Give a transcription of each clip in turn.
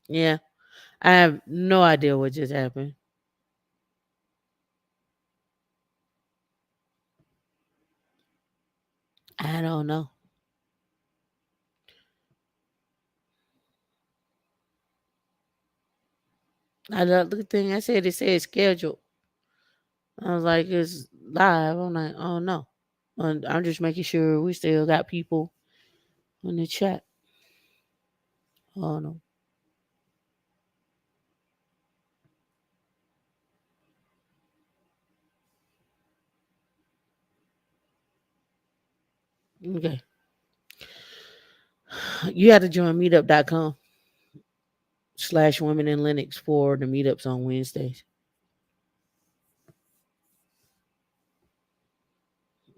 Yeah, I have no idea what just happened. I don't know. I look the thing I said. It said scheduled. I was like, it's live. I'm like, oh no. And I'm just making sure we still got people in the chat. Oh no. Okay. You have to join meetup.com/women in Linux for the meetups on Wednesdays.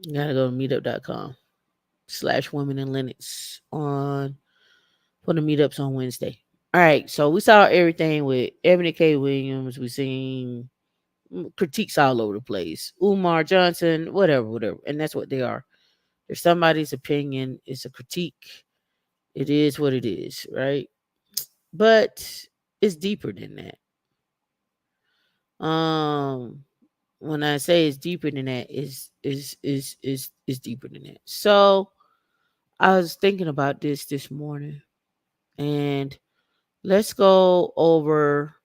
You gotta go to meetup.com/women in Linux on for the meetups on Wednesday. All right, so we saw everything with Ebony K. Williams. We seen critiques all over the place. Umar Johnson, whatever, whatever, and that's what they are. If somebody's opinion is a critique, it is what it is, right? But it's deeper than that. When I say it's deeper than that, is deeper than that. So I was thinking about this morning, and let's go over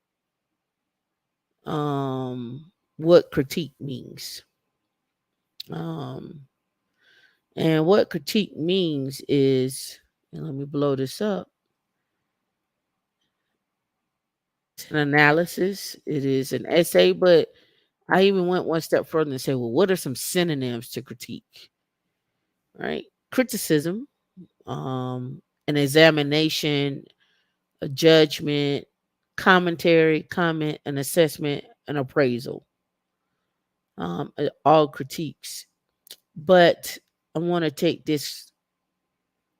what critique means. Um, and what critique means is, and let me blow this up. It's an analysis. It is an essay, but I even went one step further and said, well, what are some synonyms to critique? Right? Criticism, an examination, a judgment, commentary, comment, an assessment, an appraisal. All critiques. But I want to take this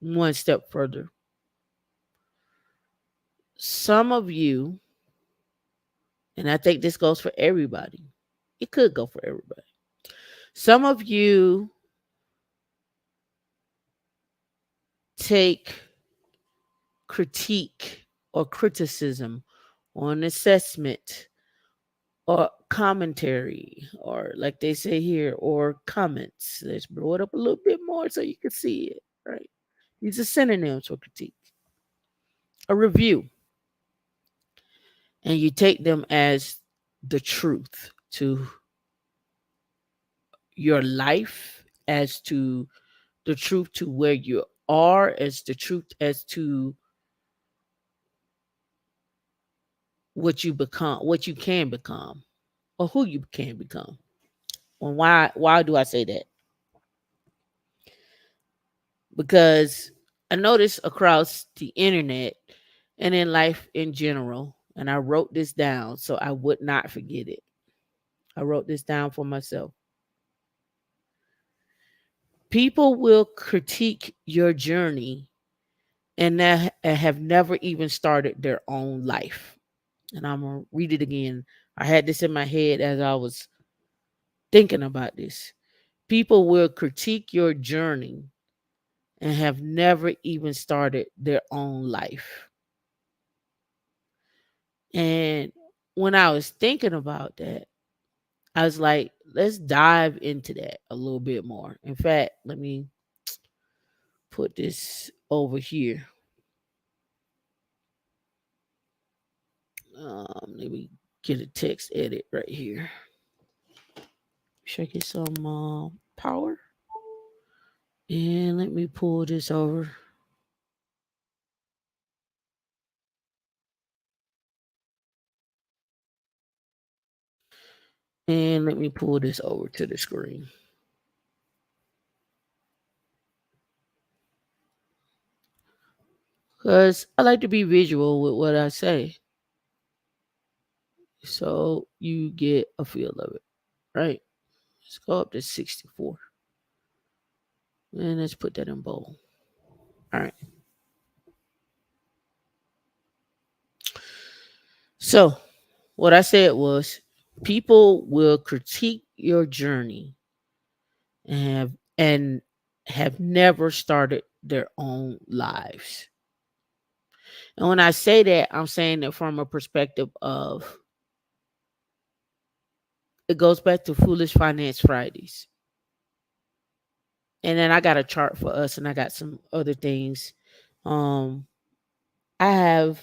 one step further. Some of you, and I think this goes for everybody, it could go for everybody. Some of you take critique or criticism or an assessment or commentary, or like they say here, or comments. Let's blow it up a little bit more so you can see it, right? These are synonyms for critique. A review, and you take them as the truth to your life, as to the truth to where you are, as the truth as to what you become, what you can become, or who you can become. And why do I say that? Because I noticed across the internet and in life in general, and I wrote this down so I would not forget it. I wrote this down for myself. People will critique your journey and that have never even started their own life. And I'm going to read it again. I had this in my head as I was thinking about this. People will critique your journey and have never even started their own life. And when I was thinking about that, I was like, let's dive into that a little bit more. In fact, let me put this over here. Let me get a text edit right here. Should I get some power? And let me pull this over. And let me pull this over to the screen. Because I like to be visual with what I say. So you get a feel of it, right? Let's go up to 64. And let's put that in bold. All right. So what I said was people will critique your journey and have never started their own lives. And when I say that, I'm saying it from a perspective of it goes back to Foolish Finance Fridays. And then I got a chart for us and I got some other things. Um I have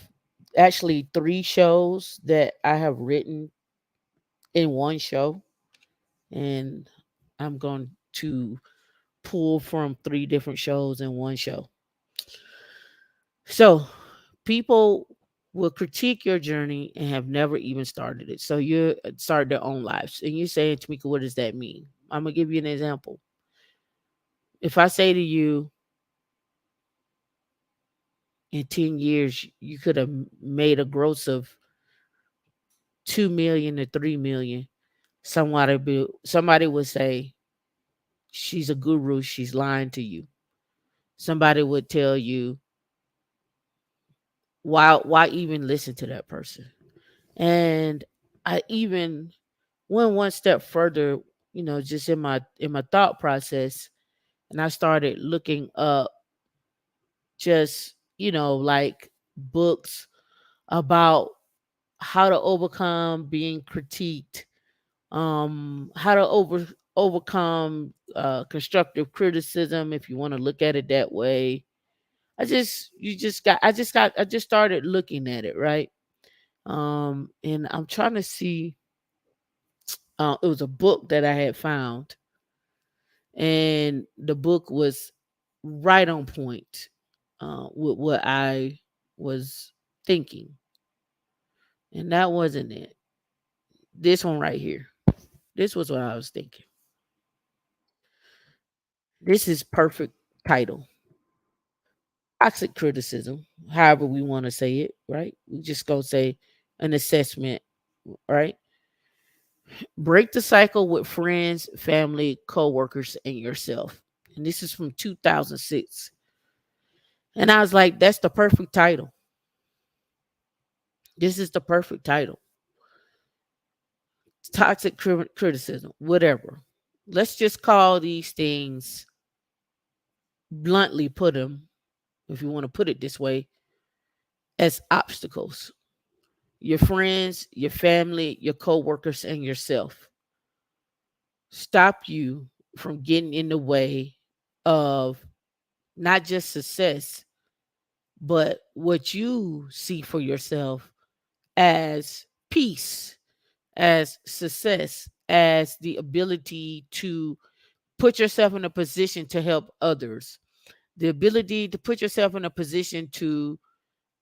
actually 3 shows that I have written in one show, and I'm going to pull from 3 different shows in one show. So, people will critique your journey and have never even started it. So you start their own lives. And you're saying, Tameika, what does that mean? I'm gonna give you an example. If I say to you, in 10 years, you could have made a gross of 2 million to 3 million, somebody would say, she's a guru, she's lying to you. Somebody would tell you, why even listen to that person? And I even went one step further, just in my thought process, and I started looking up just, like books about how to overcome being critiqued, how to overcome constructive criticism, if you want to look at it that way. I just started looking at it, right? And I'm trying to see. It was a book that I had found, and the book was right on point with what I was thinking, and that wasn't it. This one right here. This was what I was thinking. This is perfect title. Toxic criticism, however we want to say it, right? We just go say an assessment, right? Break the cycle with friends, family, coworkers, and yourself. And this is from 2006. And I was like, that's the perfect title. This is the perfect title. Toxic criticism, whatever. Let's just call these things, bluntly put them, if you want to put it this way, as obstacles. Your friends, your family, your coworkers, and yourself stop you from getting in the way of not just success, but what you see for yourself as peace, as success, as the ability to put yourself in a position to help others, the ability to put yourself in a position to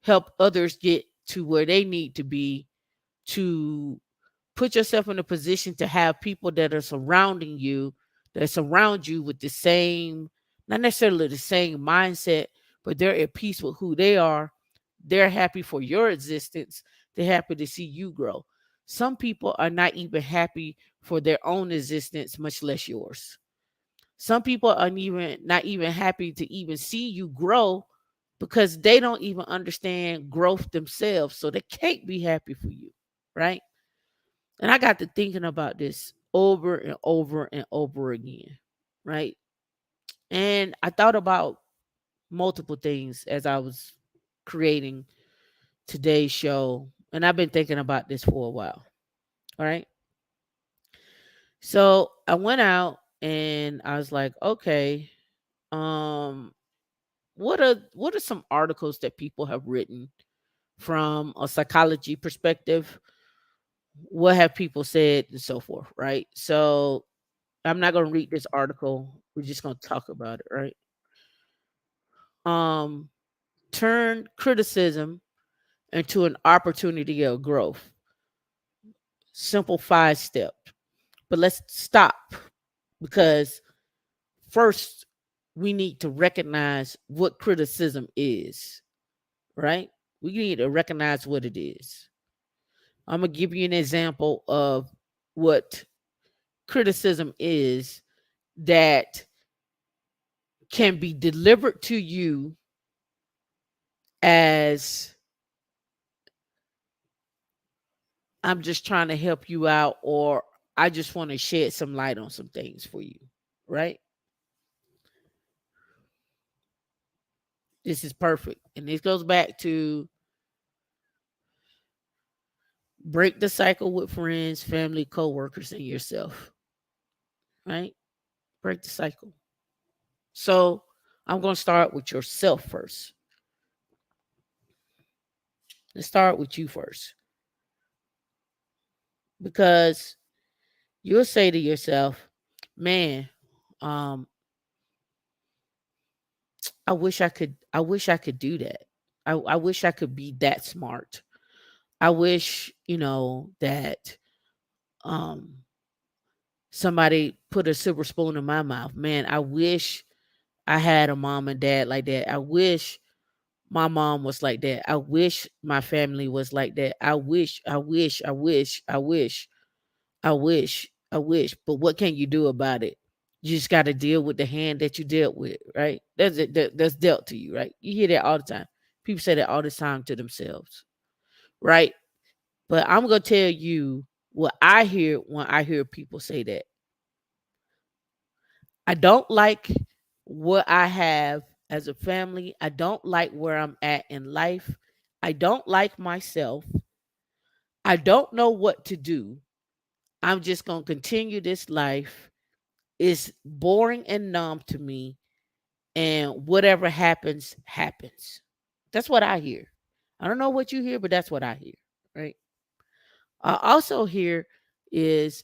help others get to where they need to be, to put yourself in a position to have people that are surrounding you, that surround you with the same, not necessarily the same mindset, but they're at peace with who they are. They're happy for your existence. They're happy to see you grow. Some people are not even happy for their own existence, much less yours. Some people are even not even happy to even see you grow because they don't even understand growth themselves. So they can't be happy for you, right? And I got to thinking about this over and over and over again, right? And I thought about multiple things as I was creating today's show. And I've been thinking about this for a while. All right. So I went out and I was like, okay, um, what are some articles that people have written from a psychology perspective? What have people said and so forth, right? So I'm not going to read this article. We're just going to talk about it, right? Um, Turn criticism into an opportunity of growth. Simple 5 step. But let's stop because first we need to recognize what criticism is, right? We need to recognize what it is. I'm going to give you an example of what criticism is that can be delivered to you as I'm just trying to help you out, or I just want to shed some light on some things for you, right? This is perfect. And this goes back to Break the cycle with friends, family, co-workers, and yourself. Right? Break the cycle. So I'm going to start with yourself first. Let's start with you first. Because you'll say to yourself, man, um, I wish I could do that. I wish I could be that smart. I wish, that um somebody put a silver spoon in my mouth. Man, I wish I had a mom and dad like that. I wish my mom was like that. I wish my family was like that. I wish. But what can you do about it? You just got to deal with the hand that you dealt with, right? That's it. That's dealt to you, right? You hear that all the time. People say that all the time to themselves, right? But I'm gonna tell you what I hear when I hear people say that. I don't like what I have as a family. I don't like where I'm at in life. I don't like myself. I don't know what to do. I'm just going to continue this life. It's boring and numb to me. And whatever happens, happens. That's what I hear. I don't know what you hear, but that's what I hear. Right. I also hear is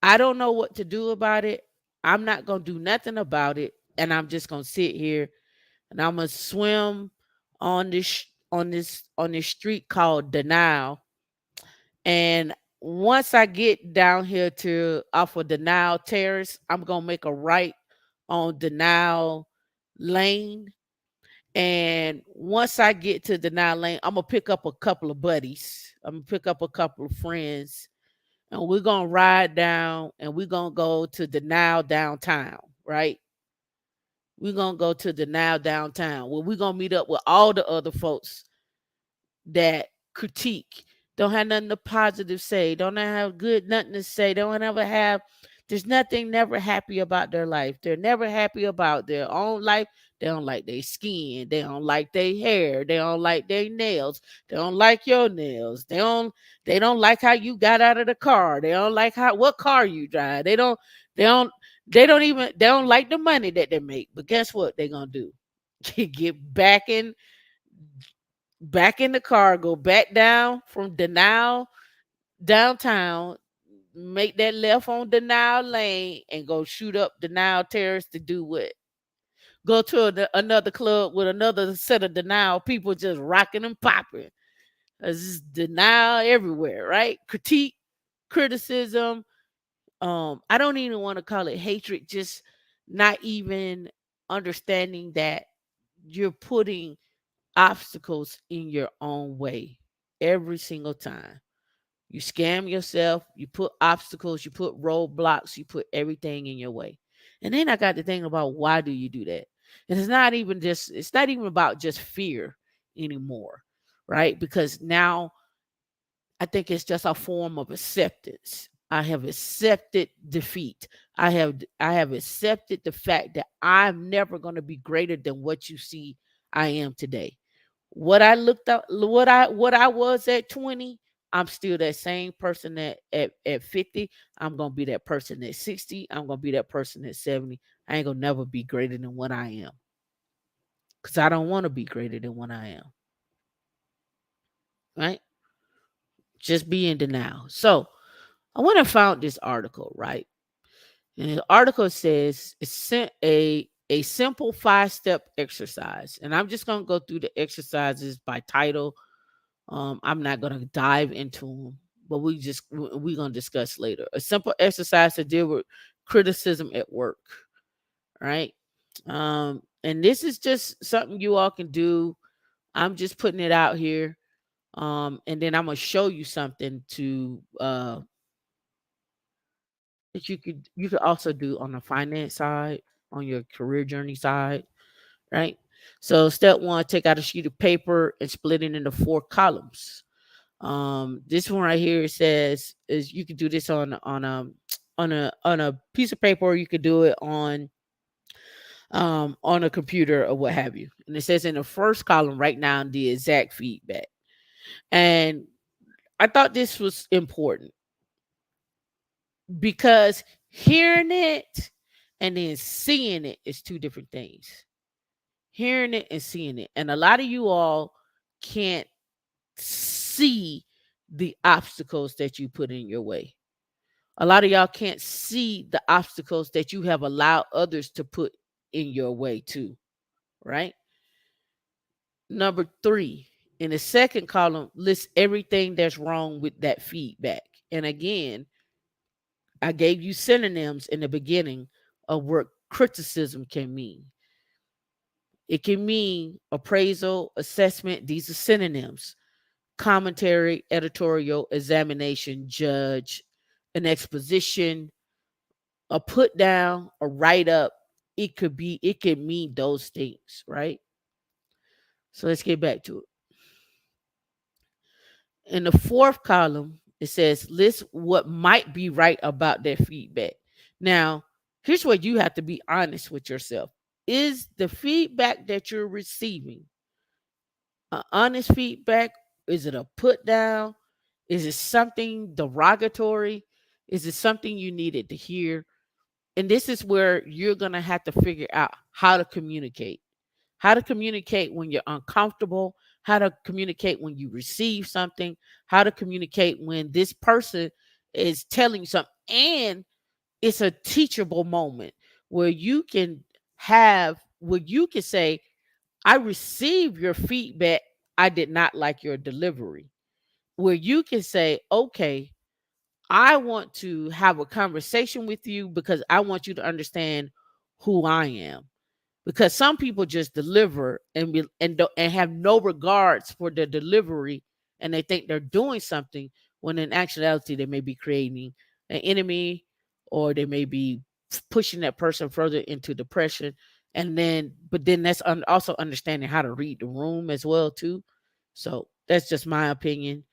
I don't know what to do about it. I'm not going to do nothing about it. And I'm just going to sit here and I'm gonna swim on this street called Denial. And once I get down here to off of Denial Terrace, I'm gonna make a right on Denial Lane. And once I get to Denial Lane, I'm gonna pick up a couple of buddies. I'm gonna pick up a couple of friends, and we're gonna ride down, and we're gonna go to Denial downtown, right? We're gonna go to the now downtown where we're gonna meet up with all the other folks that critique, don't have nothing to positive say, don't have good nothing to say, don't ever have there's nothing never happy about their life. They're never happy about their own life. They don't like their skin. They don't like their hair. They don't like their nails. They don't like your nails. They don't like how you got out of the car. They don't like how what car you drive. They don't they don't like the money that they make. But guess what they're gonna do? Get back in the car, go back down from Denial downtown, make that left on Denial Lane, and go shoot up Denial Terrace to do what? Go to another club with another set of Denial people just rocking and popping. There's just denial everywhere, right? Critique, criticism. I don't even want to call it hatred, just not even understanding that you're putting obstacles in your own way every single time. You scam yourself, you put obstacles, you put roadblocks, you put everything in your way. And then I got to think about why do you do that? And it's not even about just fear anymore, right? Because now I think it's just a form of acceptance. I have accepted defeat. I have accepted the fact that I'm never going to be greater than what you see I am today. What I looked up, what I was at 20, I'm still that same person at 50. I'm gonna be that person at 60. I'm gonna be that person at 70. I ain't gonna never be greater than what I am. Because I don't want to be greater than what I am. Right? Just be in denial. So I want to found this article, right? And the article says it's a simple 5-step exercise. And I'm just gonna go through the exercises by title. I'm not gonna dive into them, but we're gonna discuss later. A simple exercise to deal with criticism at work, right? And this is just something you all can do. I'm just putting it out here. And then I'm gonna show you something to that you could also do on the finance side, on your career journey side, right? So step one, take out a sheet of paper and split it into 4 columns. This one right here says is you could do this on on a piece of paper, or you could do it on a computer or what have you. And it says in the first column, write down the exact feedback. And I thought this was important because hearing it and then seeing it is two different things. Hearing it and seeing it. And a lot of you all can't see the obstacles that you put in your way. A lot of y'all can't see the obstacles that you have allowed others to put in your way too, right? Number 3, in the second column, list everything that's wrong with that feedback. And again, I gave you synonyms in the beginning of what criticism can mean. It can mean appraisal, assessment. These are synonyms. Commentary, editorial, examination, judge, an exposition, a put down, a write up. It could mean those things, right? So let's get back to it. In the fourth column, it says list what might be right about their feedback. Now, here's where you have to be honest with yourself. Is the feedback that you're receiving honest feedback? Is it a put down? Is it something derogatory? Is it something you needed to hear? And this is where you're going to have to figure out how to communicate. How to communicate when you're uncomfortable, how to communicate when you receive something, how to communicate when this person is telling you something. And it's a teachable moment where you can where you can say, I received your feedback. I did not like your delivery. Where you can say, okay, I want to have a conversation with you because I want you to understand who I am. Because some people just deliver and have no regards for their delivery, and they think they're doing something when in actuality they may be creating an enemy, or they may be pushing that person further into depression. And then, but then that's also understanding how to read the room as well too. So that's just my opinion.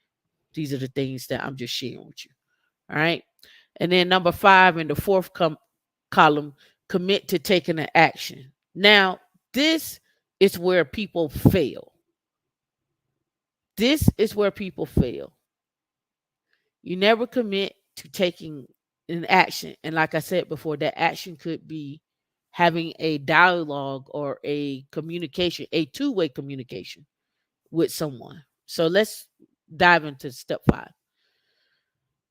These are the things that I'm just sharing with you. All right. And then number 5 in the fourth column, commit to taking an action. Now, this is where people fail. This is where people fail. You never commit to taking an action. And like I said before, that action could be having a dialogue or a communication, a two-way communication with someone. So let's dive into step 5.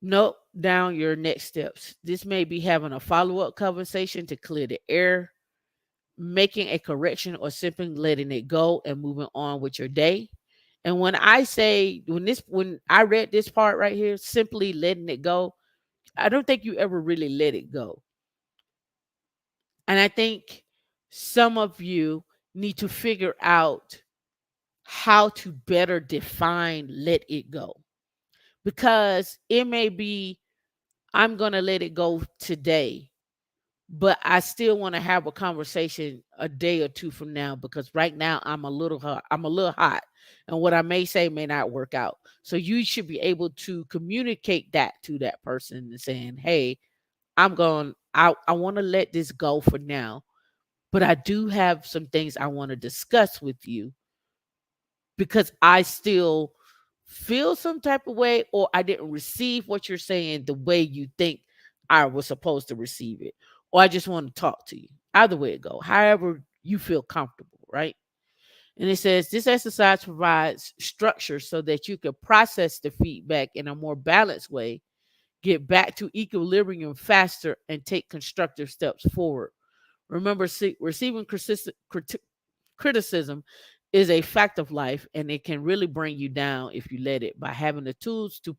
Note down your next steps. This may be having a follow up conversation to clear the air, making a correction, or simply letting it go and moving on with your day. And when I say, when I read this part right here, simply letting it go, I don't think you ever really let it go. And I think some of you need to figure out how to better define let it go, because it may be, I'm going to let it go today, but I still want to have a conversation a day or two from now, because right now I'm a little hot. And what I may say may not work out. So you should be able to communicate that to that person and saying, hey, I want to let this go for now, but I do have some things I want to discuss with you, because I still feel some type of way, or I didn't receive what you're saying the way you think I was supposed to receive it, or I just want to talk to you. Either way it go, however you feel comfortable, right? And it says this exercise provides structure so that you can process the feedback in a more balanced way, get back to equilibrium faster, and take constructive steps forward. Remember, receiving criticism is a fact of life, and it can really bring you down if you let it. By having the tools to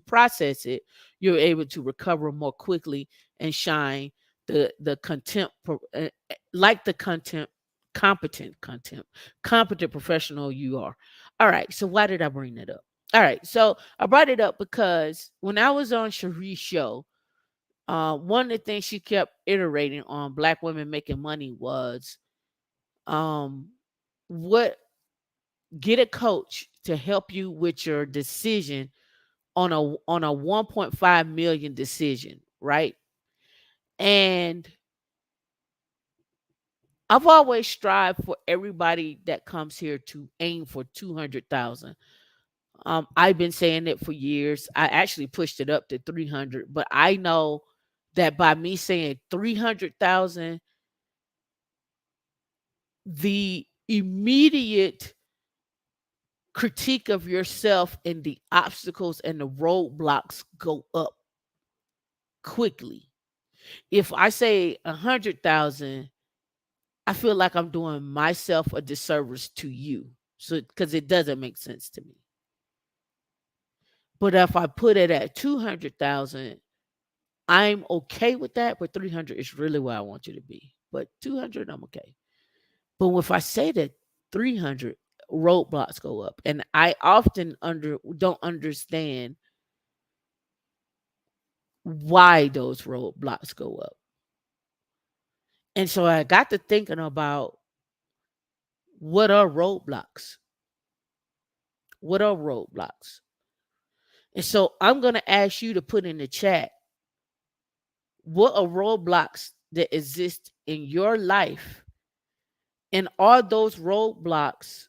process it, you're able to recover more quickly and shine the contempt like the content competent professional you are. All right, so why did I bring that up? All right, so I brought it up because when I was on Cherie's show, one of the things she kept iterating on Black women making money was, um, what get a coach to help you with your decision on a 1.5 million decision, right? And I've always strived for everybody that comes here to aim for 200,000. I've been saying it for years. I actually pushed it up to 300, but I know that by me saying 300,000, the immediate critique of yourself and the obstacles and the roadblocks go up quickly. If I say 100,000, I feel like I'm doing myself a disservice to you. So, because it doesn't make sense to me. But if I put it at 200,000, I'm okay with that. But 300 is really where I want you to be. But 200, I'm okay. But if I say that 300, roadblocks go up, and I often don't understand why those roadblocks go up. And so I got to thinking about what are roadblocks? What are roadblocks? And so I'm going to ask you to put in the chat what are roadblocks that exist in your life. And are those roadblocks,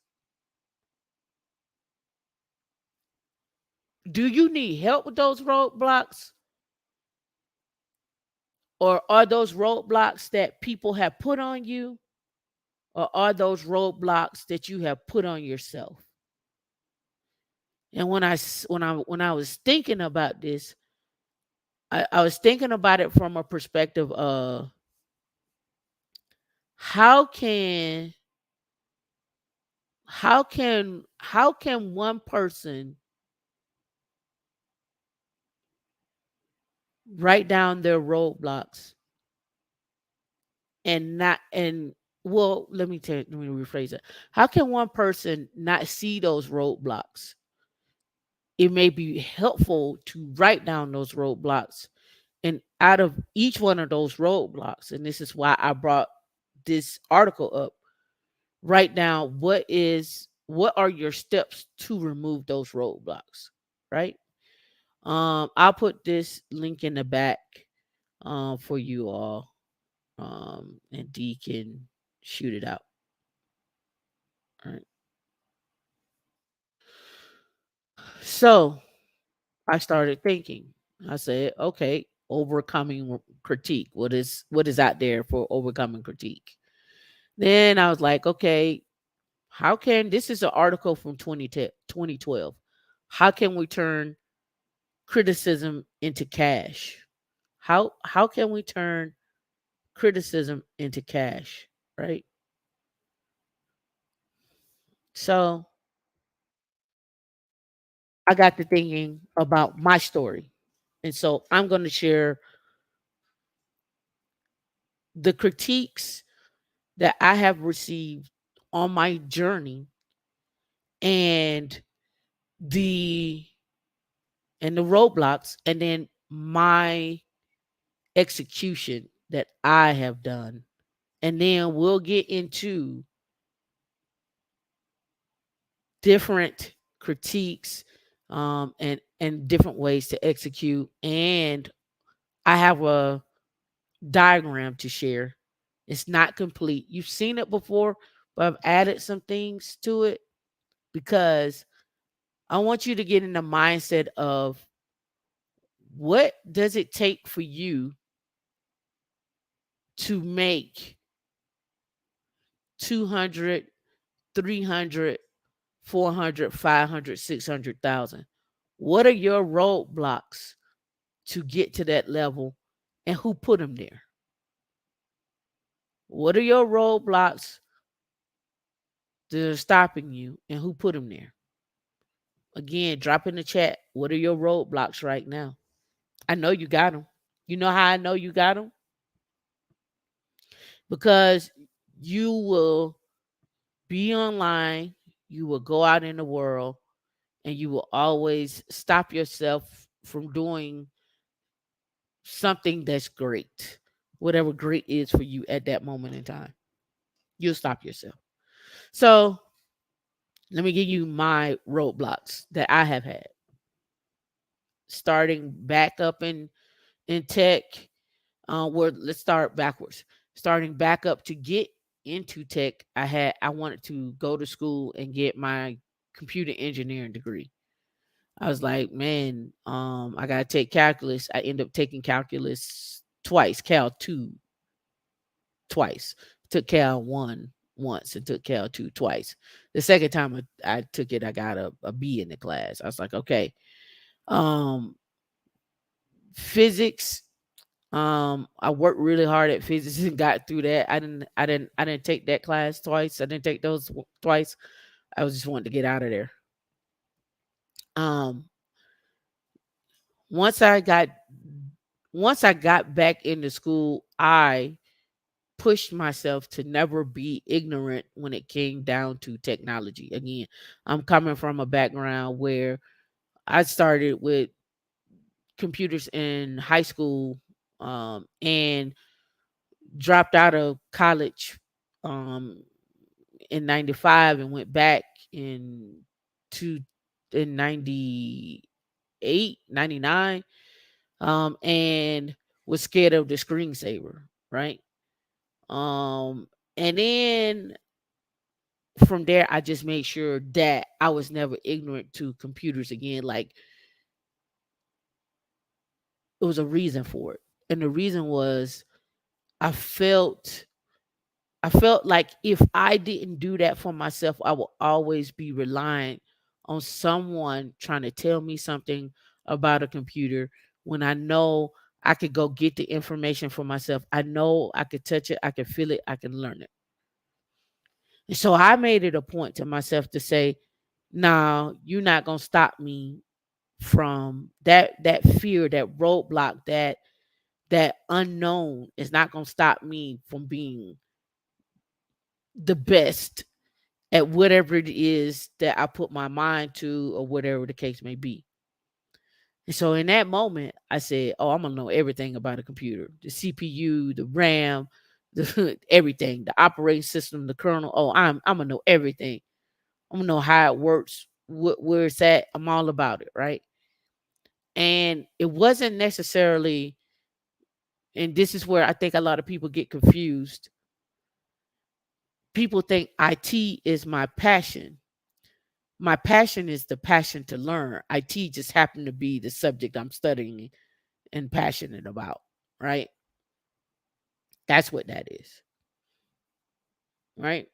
do you need help with those roadblocks? Or are those roadblocks that people have put on you? Or are those roadblocks that you have put on yourself? And when I was thinking about this, I was thinking about it from a perspective of how can how can one person write down their roadblocks and not and well let me rephrase it. How can one person not see those roadblocks? It may be helpful to write down those roadblocks, and out of each one of those roadblocks, and this is why I brought this article up, write down what are your steps to remove those roadblocks, right? I'll put this link in the back for you all, and D can shoot it out. All right. So I started thinking. I said, okay, overcoming critique. What is out there for overcoming critique? Then I was like, okay, how can this is an article from 2012. How can we turn criticism into cash? How can we turn criticism into cash, right? So I got to thinking about my story. And so I'm going to share the critiques that I have received on my journey, and the the roadblocks, and then my execution that I have done. And then we'll get into different critiques, and different ways to execute. And I have a diagram to share. It's not complete. You've seen it before, but I've added some things to it because I want you to get in the mindset of what does it take for you to make 200, 300, 400, 500, 600,000? What are your roadblocks to get to that level, and who put them there? What are your roadblocks that are stopping you, and who put them there? Again, drop in the chat. What are your roadblocks right now? I know you got them. You know how I know you got them? Because you will be online, you will go out in the world, and you will always stop yourself from doing something that's great. Whatever great is for you at that moment in time, you'll stop yourself. So let me give you my roadblocks that I have had. Starting back up in tech, where let's start backwards. Starting back up to get into tech, I wanted to go to school and get my computer engineering degree. I was like, man, I gotta take calculus. I end up taking calculus twice, Cal 2 twice. Took Cal 1 once and took Cal 2 twice. The second time I took it, I got a B in the class. I was like, okay. Um, Physics. I worked really hard at physics and got through that. I didn't take that class twice. I didn't take those twice. I was just wanting to get out of there. Um, once I got once I got back into school, I pushed myself to never be ignorant when it came down to technology. Again, I'm coming from a background where I started with computers in high school, and dropped out of college um, in '95 and went back in to in '98, '99, and was scared of the screensaver, right? Um, and then from there, I just made sure that I was never ignorant to computers again. Like, it was a reason for it, and the reason was I felt I felt like if I didn't do that for myself, I will always be reliant on someone trying to tell me something about a computer when I know I could go get the information for myself. I know I could touch it, I can feel it, I can learn it. And so I made it a point to myself to say, "No, you're not gonna stop me from that fear, that roadblock, that unknown is not gonna stop me from being the best at whatever it is that I put my mind to or whatever the case may be." And so in that moment, I said, "Oh, I'm gonna know everything about a computer, the CPU, the RAM, the everything, the operating system, the kernel. Oh, I'm gonna know everything. I'm gonna know how it works, where it's at. I'm all about it, right?" And it wasn't necessarily, and this is where I think a lot of people get confused. People think IT is my passion. My passion is the passion to learn. IT just happened to be the subject I'm studying and passionate about, right? That's what that is, right?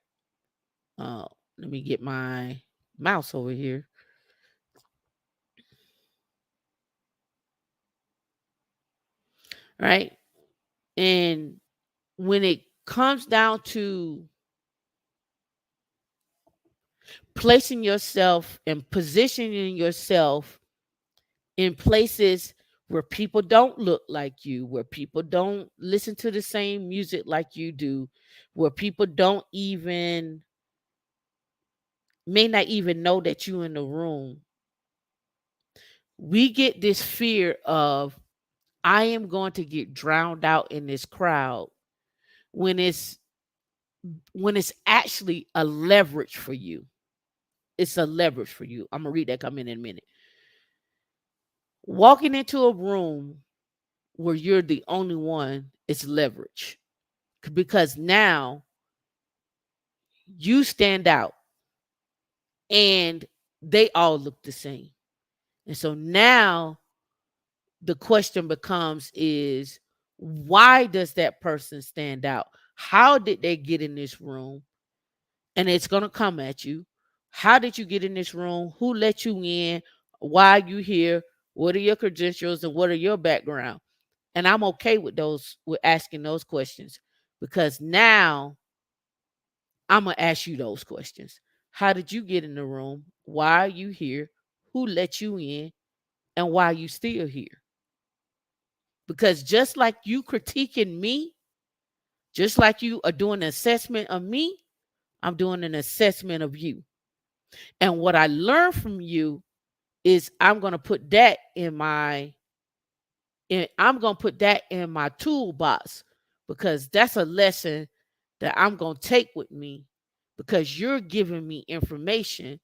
Uh, Let me get my mouse over here, right? And when it comes down to placing yourself and positioning yourself in places where people don't look like you, where people don't listen to the same music like you do, where people don't even may not even know that you in the room, we get this fear of, I am going to get drowned out in this crowd, when it's actually a leverage for you. It's a leverage for you. I'm gonna read that come in a minute. Walking into a room where you're the only one is leverage, because now you stand out and they all look the same. And so now the question becomes is, why does that person stand out? How did they get in this room? And it's going to come at you. How did you get in this room? Who let you in? Why are you here? What are your credentials and what are your background? And I'm okay with asking those questions, because now I'm going to ask you those questions. How did you get in the room? Why are you here? Who let you in? And why are you still here? Because just like you critiquing me, just like you are doing an assessment of me, I'm doing an assessment of you. And what I learned from you is I'm going to put that in my toolbox, because that's a lesson that I'm going to take with me, because you're giving me information,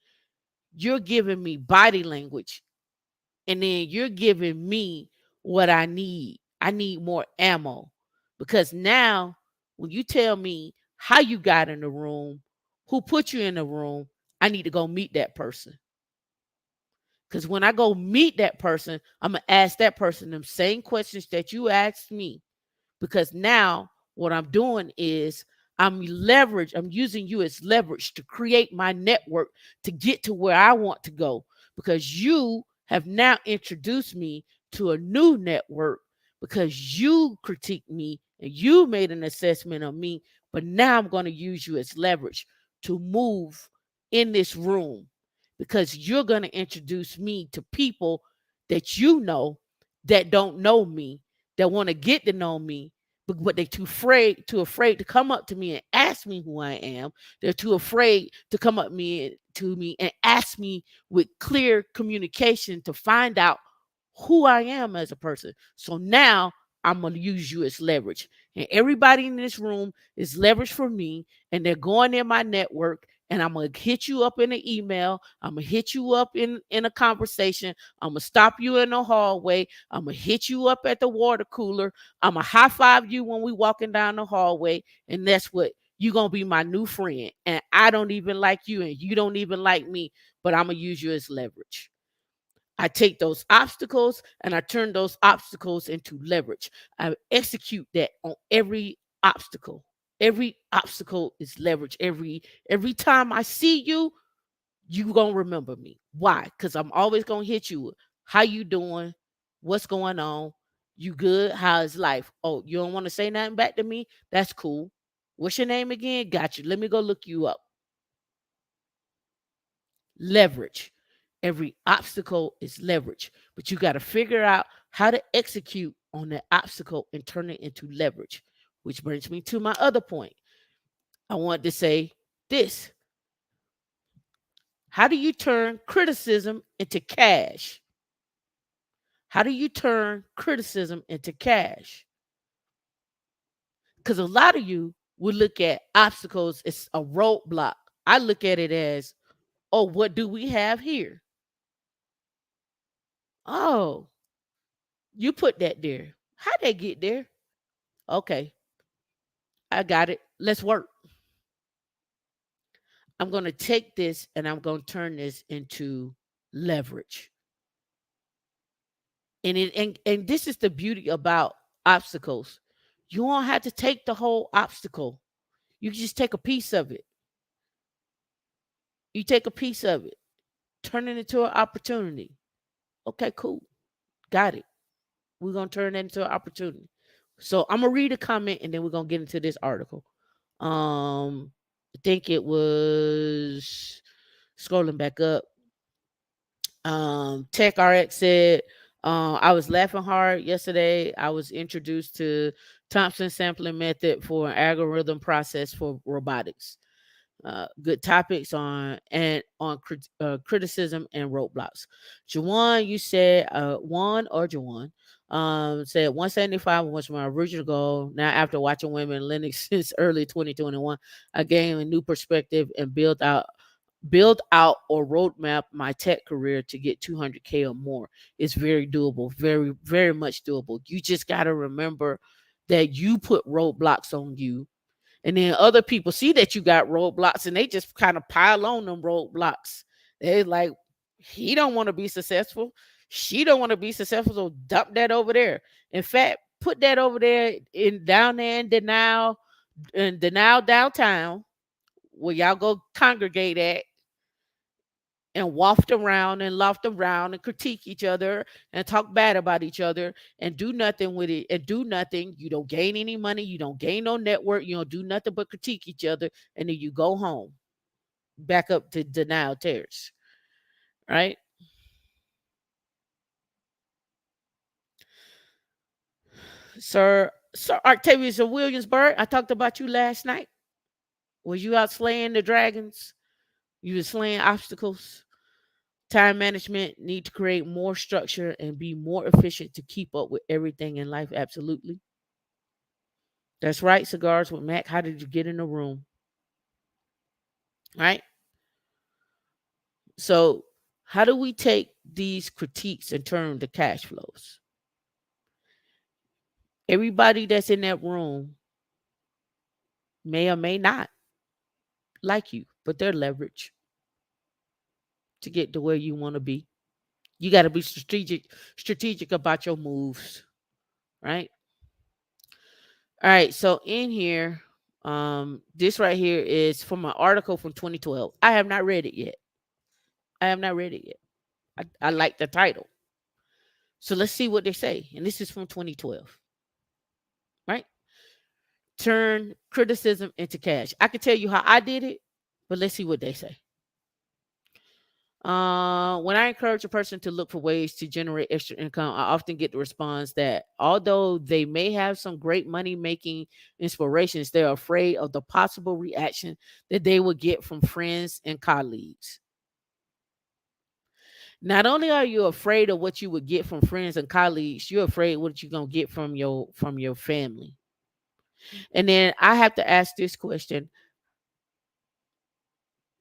you're giving me body language, and then you're giving me what I need. I need more ammo, because now when you tell me how you got in the room, who put you in the room, I need to go meet that person, Because when I go meet that person, I'm gonna ask that person them same questions that you asked me, because now what I'm doing is I'm using you as leverage to create my network to get to where I want to go, because you have now introduced me to a new network, because you critiqued me and you made an assessment of me. But now I'm going to use you as leverage to move in this room, because you're going to introduce me to people that you know that don't know me, that want to get to know me, but they're too afraid to come up to me and ask me who I am. They're too afraid to come up to me and ask me with clear communication to find out who I am as a person. So now I'm going to use you as leverage. And everybody in this room is leverage for me, and they're going in my network. And I'm going to hit you up in an email. I'm going to hit you up in a conversation. I'm going to stop you in the hallway. I'm going to hit you up at the water cooler. I'm going to high five you when we walking down the hallway. And that's what you're going to be, my new friend. And I don't even like you, and you don't even like me, but I'm going to use you as leverage. I take those obstacles and I turn those obstacles into leverage. I execute that on every obstacle. Every obstacle is leverage. Every time I see you, you gonna remember me. Why? Because I'm always gonna hit you with, how you doing? What's going on? You good? How's life? Oh, you don't want to say nothing back to me? That's cool. What's your name again? Got you. Let me go look you up. Leverage. Every obstacle is leverage, but you got to figure out how to execute on that obstacle and turn it into leverage, which brings me to my other point. I want to say this: how do you turn criticism into cash? How do you turn criticism into cash? Because a lot of you would look at obstacles as a roadblock. I look at it as, oh, what do we have here? Oh, you put that there. How'd they get there? Okay, I got it. Let's work. I'm going to take this and I'm going to turn this into leverage. And this is the beauty about obstacles. You won't have to take the whole obstacle. You can just take a piece of it. You take a piece of it, turn it into an opportunity. Okay, cool. Got it. We're going to turn that into an opportunity. So I'm going to read a comment and then we're going to get into this article. I think it was scrolling back up. Tech RX said, I was laughing hard yesterday. I was introduced to Thompson sampling method for an algorithm process for robotics. Good topics on criticism and roadblocks. Jawan, you said Juan or Jawan said 175 was my original goal. Now, after watching women Linux since early 2021, I gained a new perspective and build out or roadmap my tech career to get 200K or more. It's very doable, very, very much doable. You just got to remember that you put roadblocks on you. And then other people see that you got roadblocks and they just kind of pile on them roadblocks. They're like, he don't want to be successful. She don't want to be successful. So dump that over there. In fact, put that over there in down there in denial downtown where y'all go congregate at and loft around and critique each other and talk bad about each other and do nothing with it and do nothing. You don't gain any money. You don't gain no network. You don't do nothing but critique each other. And then you go home back up to denial terrace. Right. Sir Octavius of Williamsburg, I talked about you last night. Was you out slaying the dragons? You were slaying obstacles. Time management, need to create more structure and be more efficient to keep up with everything in life. Absolutely. That's right. Cigars with Mac. How did you get in the room? Right. So, how do we take these critiques and turn them to cash flows? Everybody that's in that room may or may not like you, but they're leverage to get to where you want to be. You got to be strategic about your moves, right? All right. So in here, this right here is from an article from 2012. I have not read it yet. I have not read it yet. I like the title. So let's see what they say. And this is from 2012, right? Turn criticism into cash. I can tell you how I did it, but let's see what they say. When I encourage a person to look for ways to generate extra income, I often get the response that although they may have some great money making inspirations, they're afraid of the possible reaction that they will get from friends and colleagues. Not only are you afraid of what you would get from friends and colleagues, you're afraid what you're gonna get from your family. And then I have to ask this question,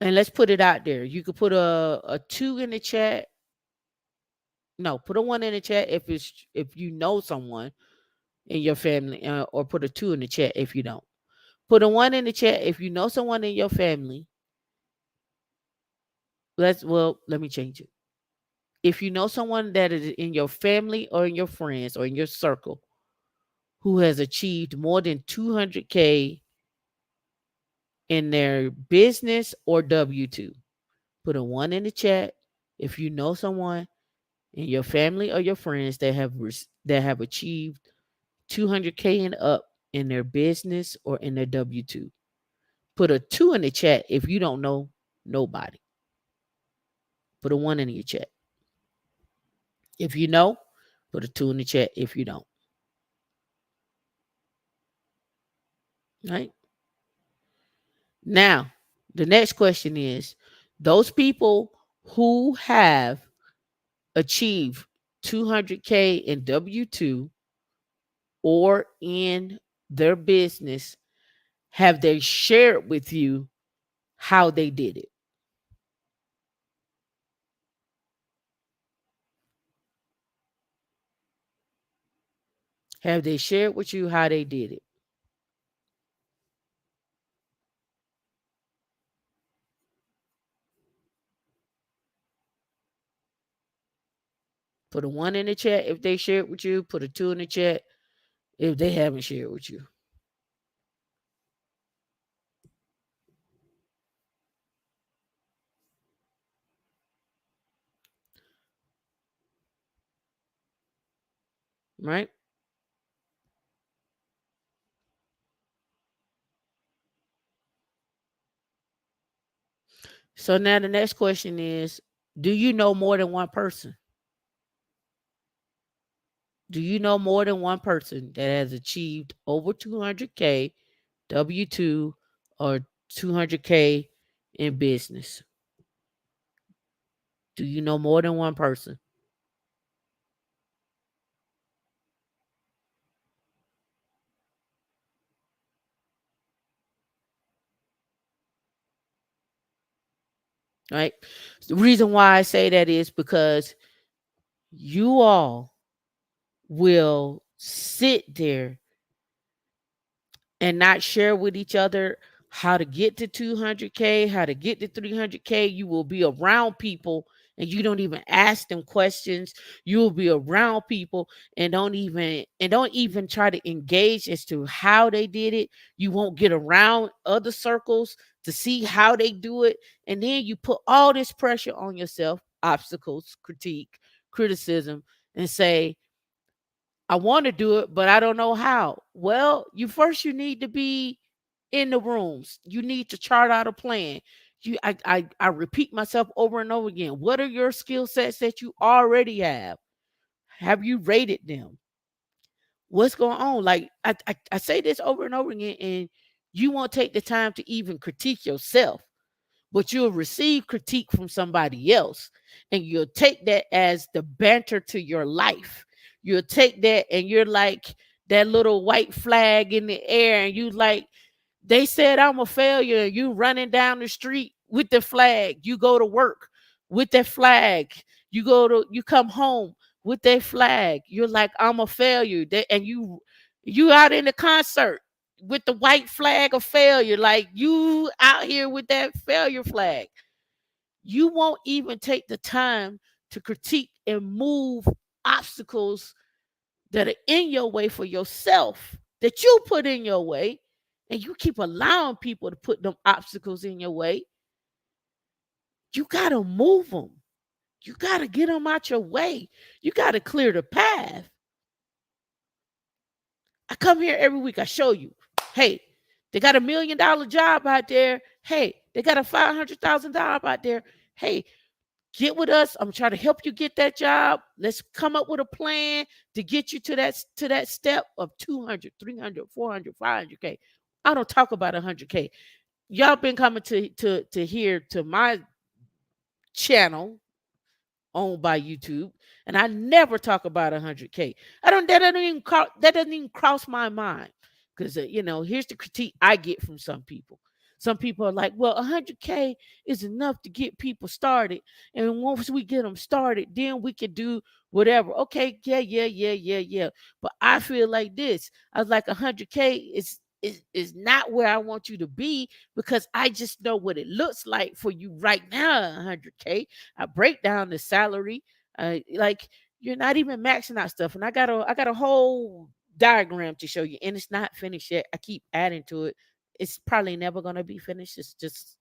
and let's put it out there. You could put a two in the chat. No, put a one in the chat if you know someone in your family, or put a two in the chat if you don't. Put a one in the chat if you know someone in your family. Let me change it. If you know someone that is in your family or in your friends or in your circle who has achieved more than 200K in their business or W2, put a one in the chat if you know someone in your family or your friends that have achieved 200K and up in their business or in their W2. Put a two in the chat if you don't know nobody. Put a one in your chat. If you know, put a two in the chat if you don't. Right? Now, the next question is those people who have achieved 200K in W2 or in their business, have they shared with you how they did it? Have they shared with you how they did it? Put a one in the chat if they shared with you. Put a two in the chat if they haven't shared with you. Right? So now the next question is, do you know more than one person? Do you know more than one person that has achieved over 200K W2 or 200K in business? Do you know more than one person? Right? The reason why I say that is because you all will sit there and not share with each other how to get to 200K, how to get to 300K. You will be around people and you don't even ask them questions. You will be around people and don't even try to engage as to how they did it. You won't get around other circles to see how they do it. And then you put all this pressure on yourself, obstacles, critique, criticism, and say, I want to do it, but I don't know how. Well, you need to be in the rooms. You need to chart out a plan. I repeat myself over and over again. What are your skill sets that you already have? Have you rated them? What's going on? Like I say this over and over again, and you won't take the time to even critique yourself, but you'll receive critique from somebody else, and you'll take that as the banter to your life. You'll take that and you're like that little white flag in the air, and you like, they said I'm a failure. You running down the street with the flag. You go to work with that flag. You come home with that flag. You're like, I'm a failure. And you out in the concert with the white flag of failure. Like you out here with that failure flag. You won't even take the time to critique and move obstacles that are in your way for yourself, that you put in your way, and you keep allowing people to put them obstacles in your way, you got to move them. You got to get them out your way. You got to clear the path. I come here every week. I show you, hey, they got $1 million job out there. Hey, they got a $500,000 job out there. Hey, get with us. I'm trying to help you get that job. Let's come up with a plan to get you to that step of 200, 300, 400, 500K. I don't talk about 100K. Y'all been coming to here to my channel owned by YouTube, and I never talk about 100K. I don't. That doesn't even cross my mind because here's the critique I get from some people. Some people are like, "Well, 100K is enough to get people started, and once we get them started, then we can do whatever." Okay, yeah, yeah, yeah, yeah, yeah. But I feel like this. I was like, 100K is not where I want you to be because I just know what it looks like for you right now. 100K. I break down the salary. Like you're not even maxing out stuff, and I got a whole diagram to show you, and it's not finished yet. I keep adding to it. It's probably never gonna be finished. It's just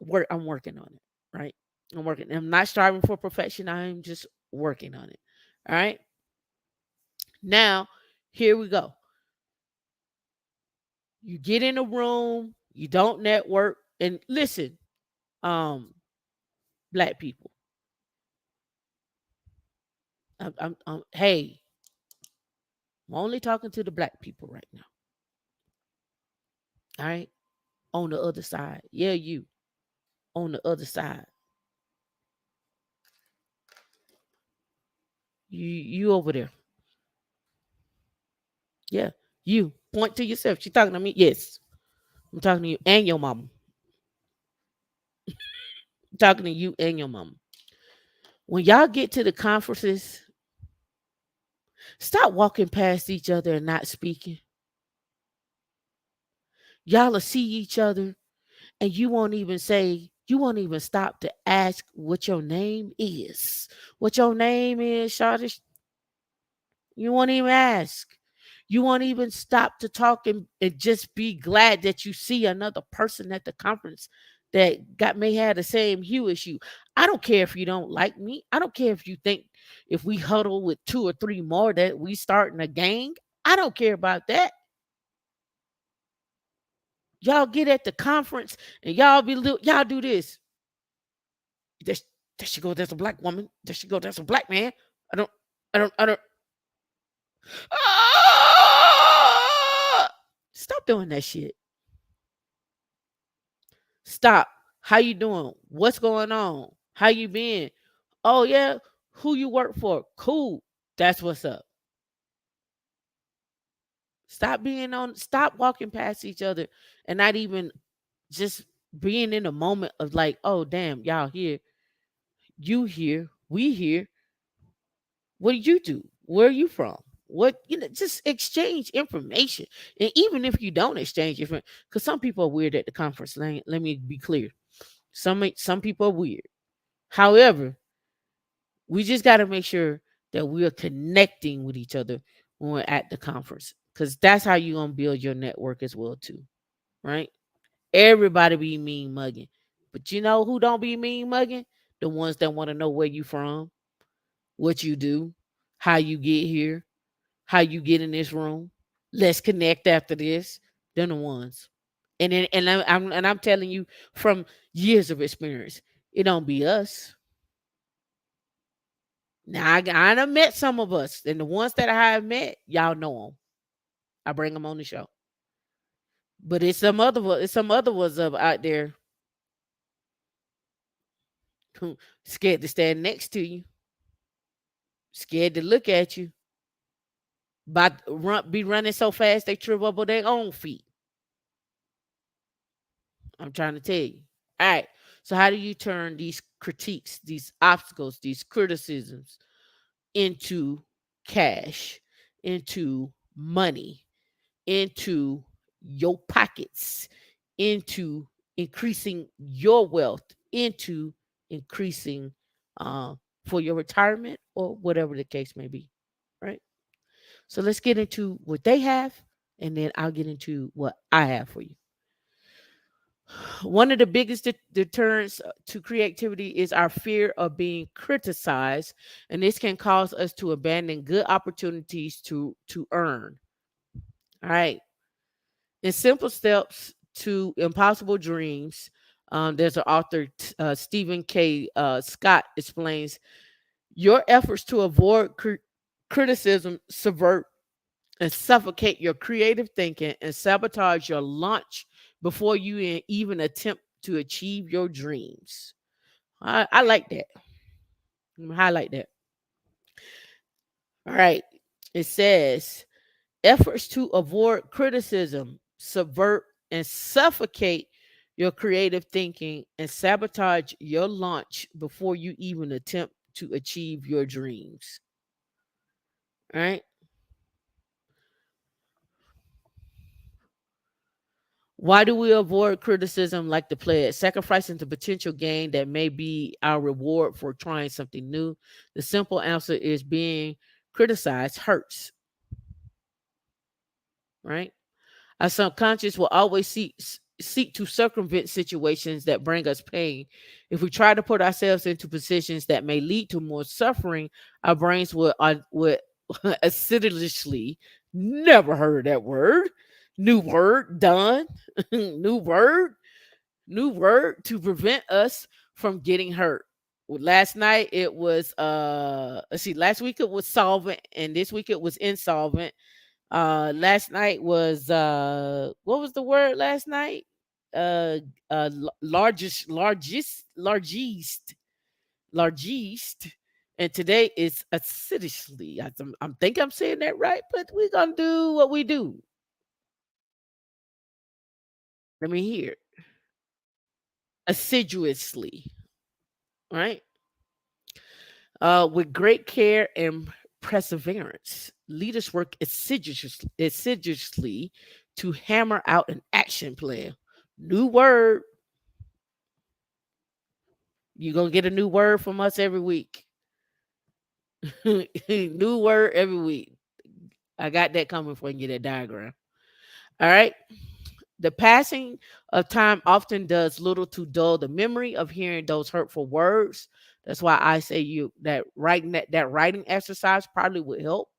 work. I'm working on it. Right. I'm working. I'm not striving for perfection. I'm just working on it. All right. Now, here we go. You get in a room. You don't network, and listen, um, black people. Hey, I'm only talking to the black people right now. All right. On the other side. Yeah, you on the other side. You over there. Yeah. You. Point to yourself. She talking to me? Yes. I'm talking to you and your mama. I'm talking to you and your mama. When y'all get to the conferences, stop walking past each other and not speaking. Y'all will see each other and you won't even stop to ask what your name is. What your name is, Shawty. You won't even ask. You won't even stop to talk and just be glad that you see another person at the conference that may have the same hue as you. I don't care if you don't like me. I don't care if you think if we huddle with two or three more that we starting a gang. I don't care about that. Y'all get at the conference and y'all do this. There, there she go. There's a black woman. There she go. There's a black man. I don't. Ah! Stop doing that shit. Stop. How you doing? What's going on? How you been? Oh yeah. Who you work for? Cool. That's what's up. Stop walking past each other and not even just being in a moment of like, oh damn, y'all here, you here, we here. What do you do? Where are you from? Just exchange information. And even if you don't exchange information, because some people are weird at the conference. Let me be clear. Some people are weird. However, we just got to make sure that we are connecting with each other when we're at the conference. Because that's how you're gonna build your network as well, too. Right? Everybody be mean mugging. But you know who don't be mean mugging? The ones that want to know where you from, what you do, how you get here, how you get in this room. Let's connect after this. They're the ones. And I'm telling you from years of experience, it don't be us. Now I done met some of us, and the ones that I have met, y'all know them. I bring them on the show. But it's some other ones up out there who scared to stand next to you, scared to look at you, be running so fast they trip up on their own feet. I'm trying to tell you. All right. So how do you turn these critiques, these obstacles, these criticisms into cash, into money, into your pockets, into increasing your wealth, into increasing for your retirement or whatever the case may be. Right. So let's get into what they have, and then I'll get into what I have for you. One of the biggest deterrents to creativity is our fear of being criticized, and this can cause us to abandon good opportunities to earn. All right. In simple steps to impossible dreams, there's an author, Stephen K. Scott, explains your efforts to avoid criticism subvert and suffocate your creative thinking and sabotage your launch before you even attempt to achieve your dreams. I like that. I'm gonna highlight that. All right. It says efforts to avoid criticism, subvert, and suffocate your creative thinking and sabotage your launch before you even attempt to achieve your dreams. All right. Why do we avoid criticism like the plague, sacrificing the potential gain that may be our reward for trying something new? The simple answer is being criticized hurts, right? Our subconscious will always seek to circumvent situations that bring us pain. If we try to put ourselves into positions that may lead to more suffering, our brains will assiduously, never heard that word, new word, done, new word, new word to prevent us from getting hurt. Well, last night it was let's see, last week it was solvent and this week it was insolvent. Last night was what was the word last night? Uh largest. And today is assiduously. I'm think I'm saying that right, but we're gonna do what we do. Let me hear it. Assiduously, right? With great care and perseverance, leaders work assiduously to hammer out an action plan. New word. You're going to get a new word from us every week. New word every week. I got that coming for you, that diagram. All right. The passing of time often does little to dull the memory of hearing those hurtful words. That's why I say you that writing exercise probably would help.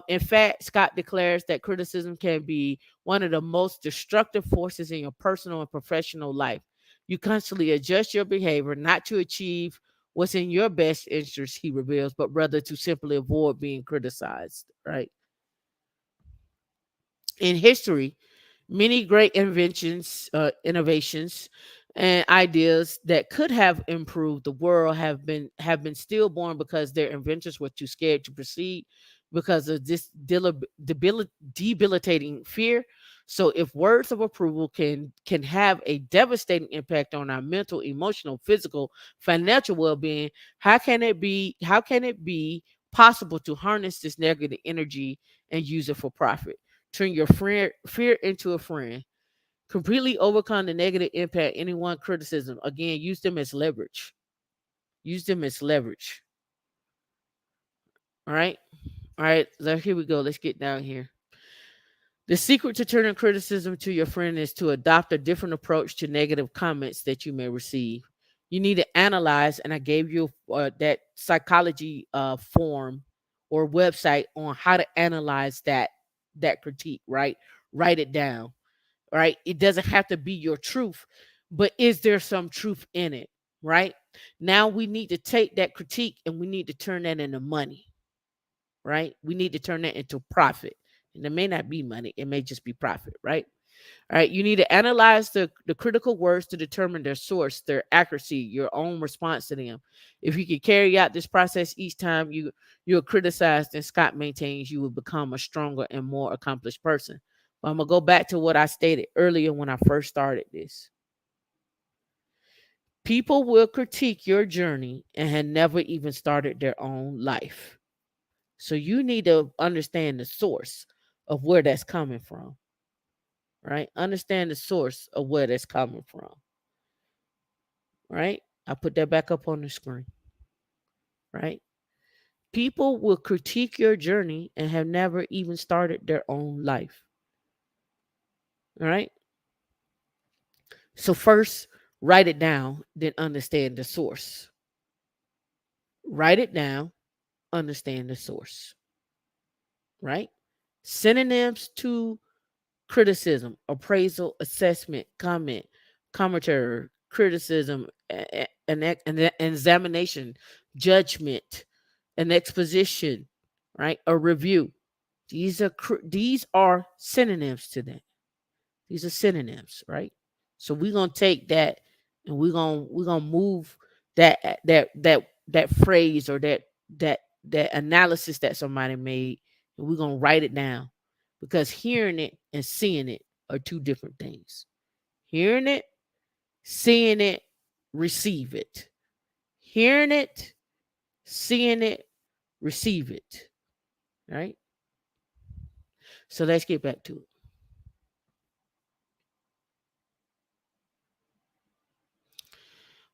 In fact, Scott declares that criticism can be one of the most destructive forces in your personal and professional life. You constantly adjust your behavior not to achieve what's in your best interest, he reveals, but rather to simply avoid being criticized, right? In history, many great innovations, and ideas that could have improved the world have been stillborn because their inventors were too scared to proceed because of this debilitating fear. So, if words of approval can have a devastating impact on our mental, emotional, physical, financial well-being, how can it be possible to harness this negative energy and use it for profit? Turn your fear into a friend. Completely overcome the negative impact anyone criticism. Again, use them as leverage. Use them as leverage. All right. All right. So here we go. Let's get down here. The secret to turning criticism to your friend is to adopt a different approach to negative comments that you may receive. You need to analyze, and I gave you that psychology form or website on how to analyze that critique. Right, write it down. Right, it doesn't have to be your truth, but is there some truth in it? Right, now we need to take that critique and we need to turn that into money. Right, we need to turn that into profit, and it may not be money, it may just be profit. Right. All right, you need to analyze the critical words to determine their source, their accuracy, your own response to them. If you can carry out this process each time you're criticized, then Scott maintains you will become a stronger and more accomplished person. But I'm gonna go back to what I stated earlier when I first started this. People will critique your journey and have never even started their own life. So you need to understand the source of where that's coming from, right? Understand the source of where that's coming from, right? I put that back up on the screen. right? People will critique your journey and have never even started their own life. All right. So, first, write it down, then understand the source. Write it down, understand the source, right? Synonyms to criticism, appraisal, assessment, comment, commentary, criticism, an examination, judgment, an exposition, right? A review. These are synonyms to that. These are synonyms, right? So we're gonna take that and we're gonna move that phrase or that analysis that somebody made, and we're gonna write it down, because hearing it and seeing it are two different things. Hearing it, seeing it, receive it. Hearing it, seeing it, receive it. Right? So let's get back to it.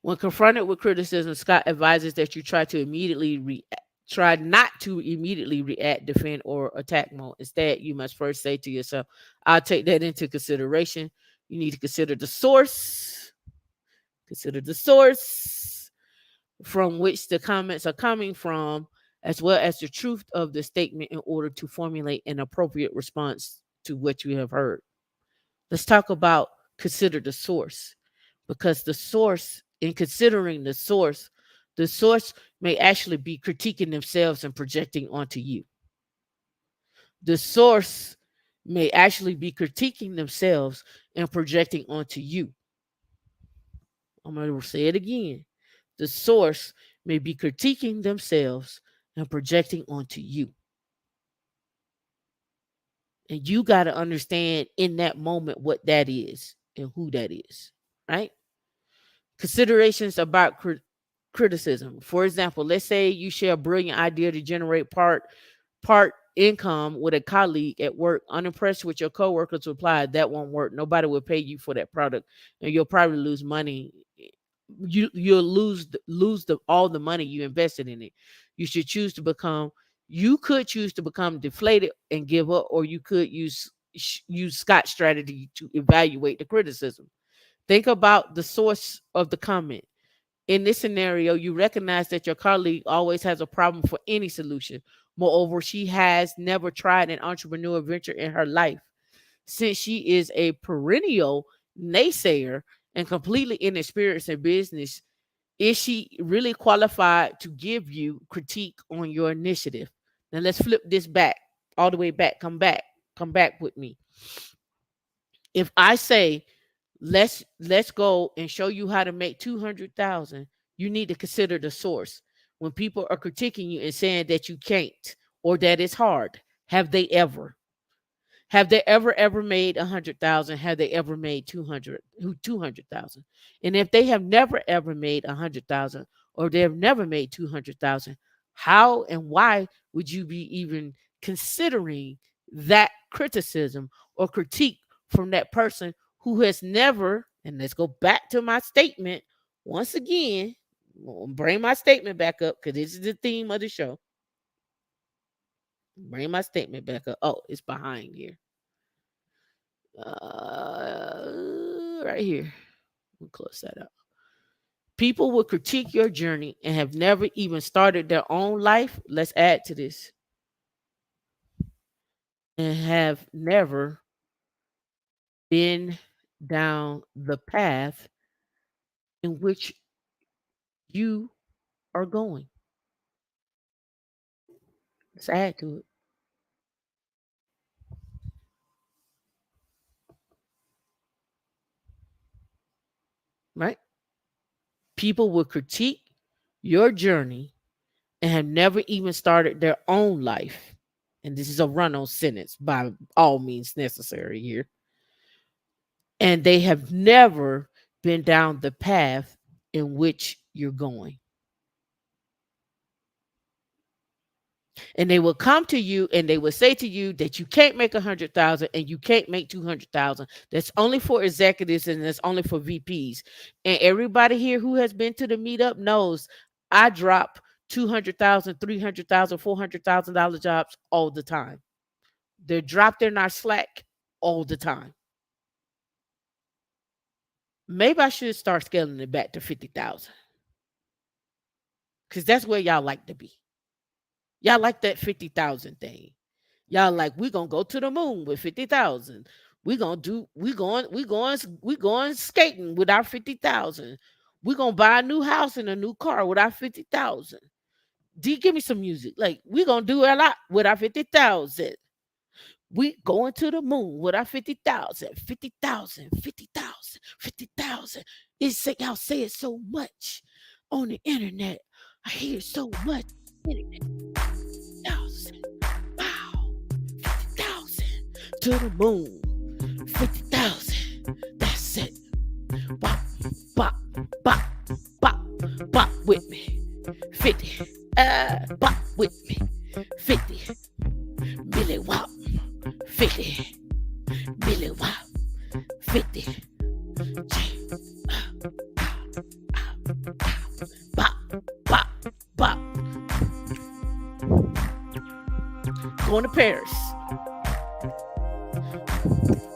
When confronted with criticism, Scott advises that you try not to immediately react, defend, or attack mode. Instead, you must first say to yourself, "I'll take that into consideration." You need to consider the source. Consider the source from which the comments are coming from, as well as the truth of the statement, in order to formulate an appropriate response to what you have heard. Let's talk about consider the source, because in considering the source may actually be critiquing themselves and projecting onto you. The source may actually be critiquing themselves and projecting onto you. I'm going to say it again. The source may be critiquing themselves and projecting onto you. And you got to understand in that moment what that is and who that is, right? Considerations about criticism. For example, let's say you share a brilliant idea to generate part income with a colleague at work. Unimpressed with your coworkers reply, "That won't work. Nobody will pay you for that product, and you'll probably lose money. You'll lose all the money you invested in it. You should choose to become. You could choose to become deflated and give up, or you could use Scott's strategy to evaluate the criticism. Think about the source of the comment. In this scenario, you recognize that your colleague always has a problem for any solution. Moreover, she has never tried an entrepreneur venture in her life. Since she is a perennial naysayer and completely inexperienced in business, is she really qualified to give you critique on your initiative? Now let's flip this back, all the way back. Come back with me. If I say, let's go and show you how to make 200,000, you need to consider the source. When people are critiquing you and saying that you can't or that it's hard, have they ever? Have they ever made 100,000? Have they ever made 200,000? And if they have never ever made 100,000, or they have never made 200,000, how and why would you be even considering that criticism or critique from that person who has never? And let's go back to my statement once again. I'll bring my statement back up, because this is the theme of the show. Bring my statement back up. Oh, it's behind here. Right here. We'll close that up. People will critique your journey and have never even started their own life. Let's add to this. And have never been down the path in which you are going. Let's add to it, right? People will critique your journey and have never even started their own life. And this is a run on sentence by all means necessary here. And they have never been down the path in which you're going. And they will come to you and they will say to you that you can't make 100,000 and you can't make 200,000. That's only for executives and that's only for VPs. And everybody here who has been to the meetup knows I drop $200,000, $300,000, $400,000 jobs all the time. They're dropped in our Slack all the time. Maybe I should start scaling it back to 50,000 because that's where y'all like to be. Y'all like that 50,000 thing. Y'all like we gonna go to the moon with 50,000. We going skating with our 50,000. We gonna buy a new house and a new car with our 50,000. D, give me some music. Like we gonna do a lot with our 50,000. We going to the moon with our 50,000, 50,000, 50,000, 50,000. It's say y'all say it so much on the internet. I hear it so much. Internet, thousand, wow, 50,000 to the moon, 50,000. That's it. Bop, bop, bop, bop, bop with me. 50. Bop with me. 50. Billy Wop. 50. Billy Wop. 50. Bop, bop, bop. Going to Paris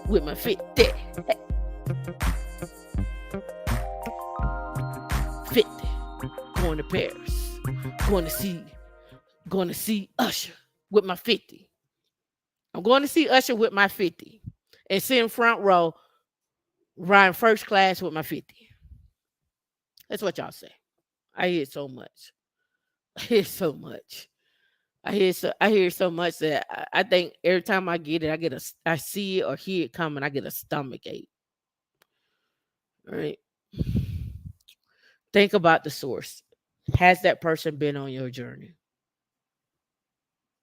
with my 50. 50. Going to Paris. Going to see Usher with my 50. I'm going to see Usher with my 50 and sit in front row, riding first class with my 50. That's what y'all say. I hear so much. I hear so much. I hear so much that I think every time I get it, I see it or hear it coming, I get a stomach ache. All right. Think about the source. Has that person been on your journey?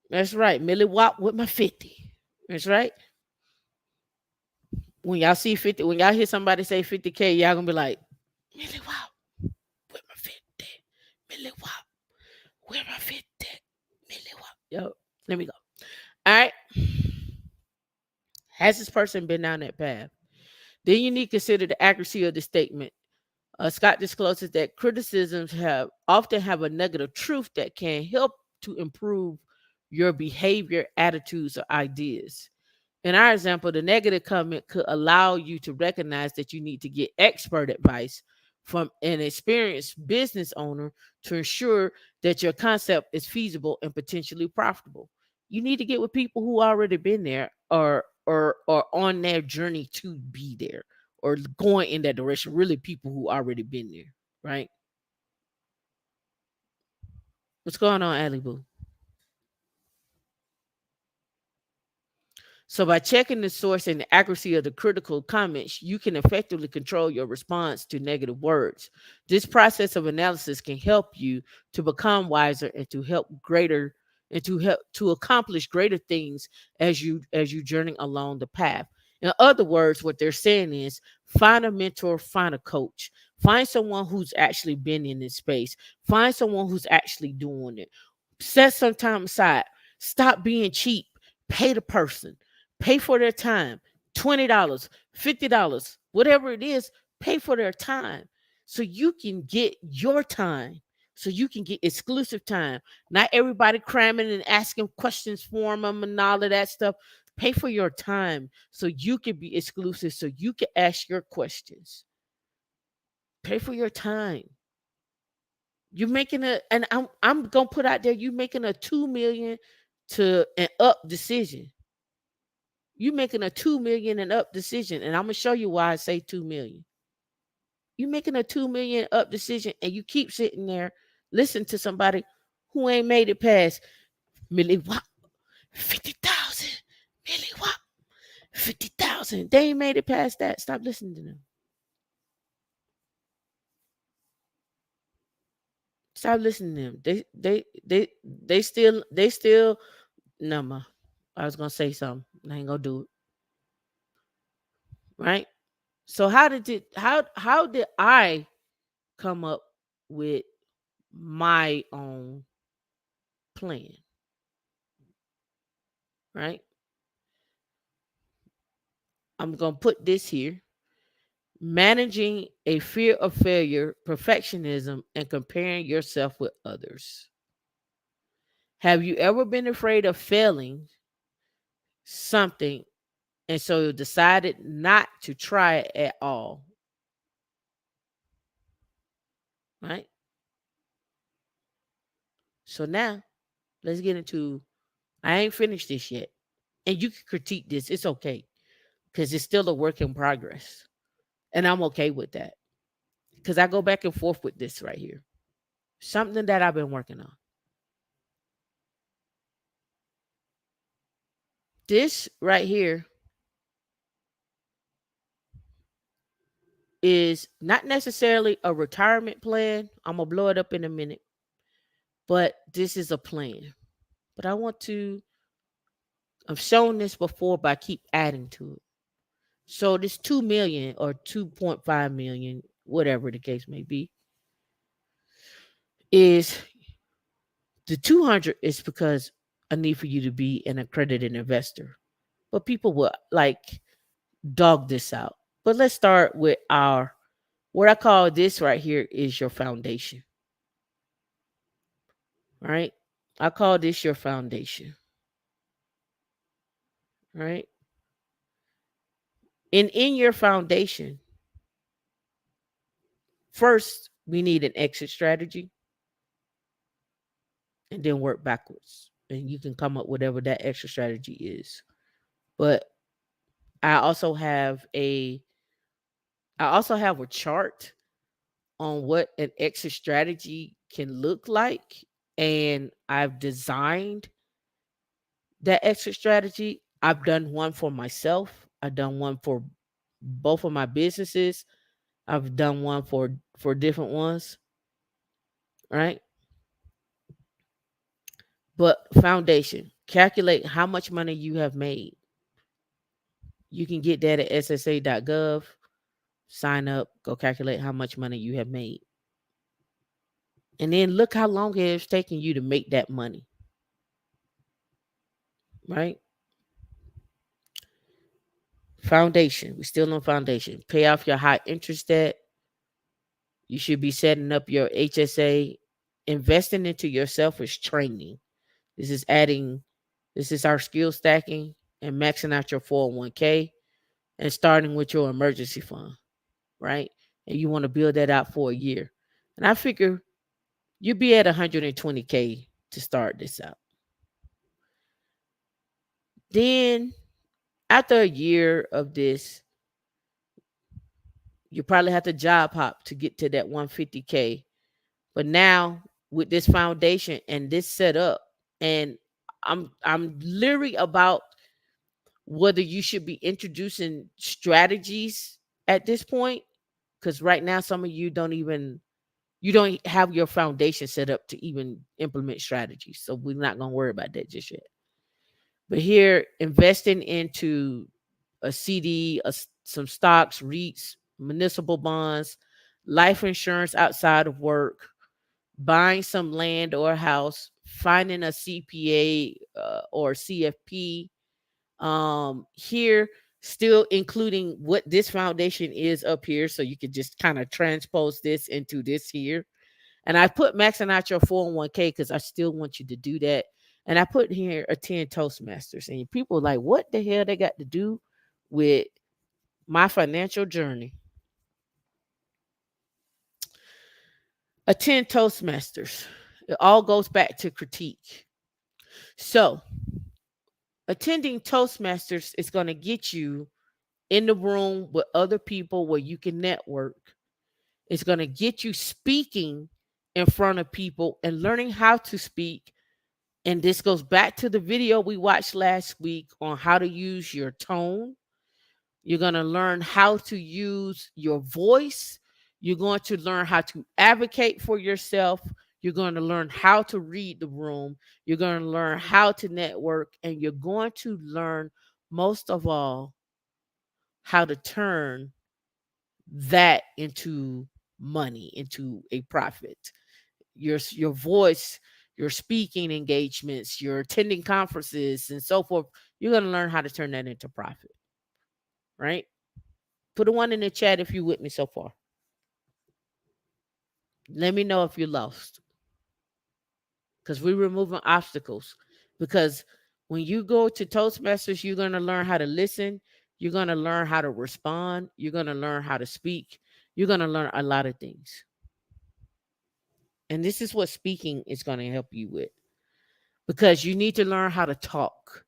That's right. Millie Wop with my 50. That's right. When y'all see 50, when y'all hear somebody say 50K, y'all gonna be like, Millie Wop with my 50. Millie Wop with my 50. Millie Wop. Yo, let me go. All right. Has this person been down that path? Then you need to consider the accuracy of the statement. Scott discloses that criticisms often have a negative truth that can help to improve your behavior, attitudes, or ideas. In our example, the negative comment could allow you to recognize that you need to get expert advice from an experienced business owner to ensure that your concept is feasible and potentially profitable. You need to get with people who already been there or on their journey to be there or going in that direction. Really, people who already been there, right? What's going on, Ali Boo? So, by checking the source and the accuracy of the critical comments, you can effectively control your response to negative words. This process of analysis can help you to become wiser and to accomplish greater things as you journey along the path. In other words, what they're saying is find a mentor, find a coach, find someone who's actually been in this space, find someone who's actually doing it. Set some time aside. Stop being cheap. Pay the person. Pay for their time. $20, $50, whatever it is, pay for their time so you can get your time. So you can get exclusive time. Not everybody cramming and asking questions for them and all of that stuff. Pay for your time so you can be exclusive, so you can ask your questions. Pay for your time. You're making and I'm gonna put out there, you making a 2 million to an up decision. You making a 2 million and up decision, and I'm gonna show you why I say 2 million. You making a 2 million up decision, and you keep sitting there, listen to somebody who ain't made it past Millie Wop 50,000, Millie Wop 50,000. They ain't made it past that. Stop listening to them. Stop listening to them. They still. No, ma. I was gonna say something. I ain't gonna do it. Right. So how did I come up with my own plan, right? I'm going to put this here. Managing a fear of failure, perfectionism, and comparing yourself with others. Have you ever been afraid of failing something and so decided not to try it at all? Right? So now let's get into, I ain't finished this yet. And you can critique this. It's okay. Because it's still a work in progress. And I'm okay with that. Because I go back and forth with this right here. Something that I've been working on. This right here is not necessarily a retirement plan. I'm going to blow it up in a minute. But this is a plan. But I've shown this before, but I keep adding to it. So this 2 million or 2.5 million, whatever the case may be, is the 200 is because I need for you to be an accredited investor. But people will like dog this out. But let's start with what I call this right here is your foundation. Right? I call this your foundation. Right? And in your foundation, first we need an exit strategy and then work backwards. And you can come up with whatever that extra strategy is. But I also have a I also have a chart on what an exit strategy can look like. And I've designed that exit strategy. I've done one for myself. I've done one for both of my businesses. I've done one for different ones, right? But foundation, calculate how much money you have made. You can get that at ssa.gov. Sign up, go calculate how much money you have made. And then look how long it has taken you to make that money, right? Foundation. We still on foundation. Pay off your high interest debt. You should be setting up your HSA. Investing into yourself is training. This is adding, this is our skill stacking and maxing out your 401k and starting with your emergency fund, right? And you want to build that out for a year. And I figure you'll be at 120k to start this out. Then after a year of this, you probably have to job hop to get to that 150k. But now with this foundation and this setup, and I'm literally about whether you should be introducing strategies at this point, because right now some of you don't have your foundation set up to even implement strategies. So we're not gonna worry about that just yet. But here, investing into a CD, some stocks, REITs, municipal bonds, life insurance outside of work, buying some land or a house, finding a CPA or CFP. Here, still including what this foundation is up here, so you could just kind of transpose this into this here. And I put maxing out your 401k because I still want you to do that. And I put here attend Toastmasters. And people are like, what the hell they got to do with my financial journey? Attend Toastmasters. It all goes back to critique. So attending Toastmasters is going to get you in the room with other people where you can network. It's going to get you speaking in front of people and learning how to speak. And this goes back to the video we watched last week on how to use your tone. You're going to learn how to use your voice. You're going to learn how to advocate for yourself. You're going to learn how to read the room. You're going to learn how to network. And you're going to learn, most of all, how to turn that into money, into a profit. Your voice, your speaking engagements, your attending conferences and so forth, you're going to learn how to turn that into profit, right? Put a one in the chat if you're with me so far. Let me know if you're lost. because we're removing obstacles. Because when you go to Toastmasters, you're going to learn how to listen. You're going to learn how to respond. You're going to learn how to speak. You're going to learn a lot of things. And this is what speaking is going to help you with, because you need to learn how to talk.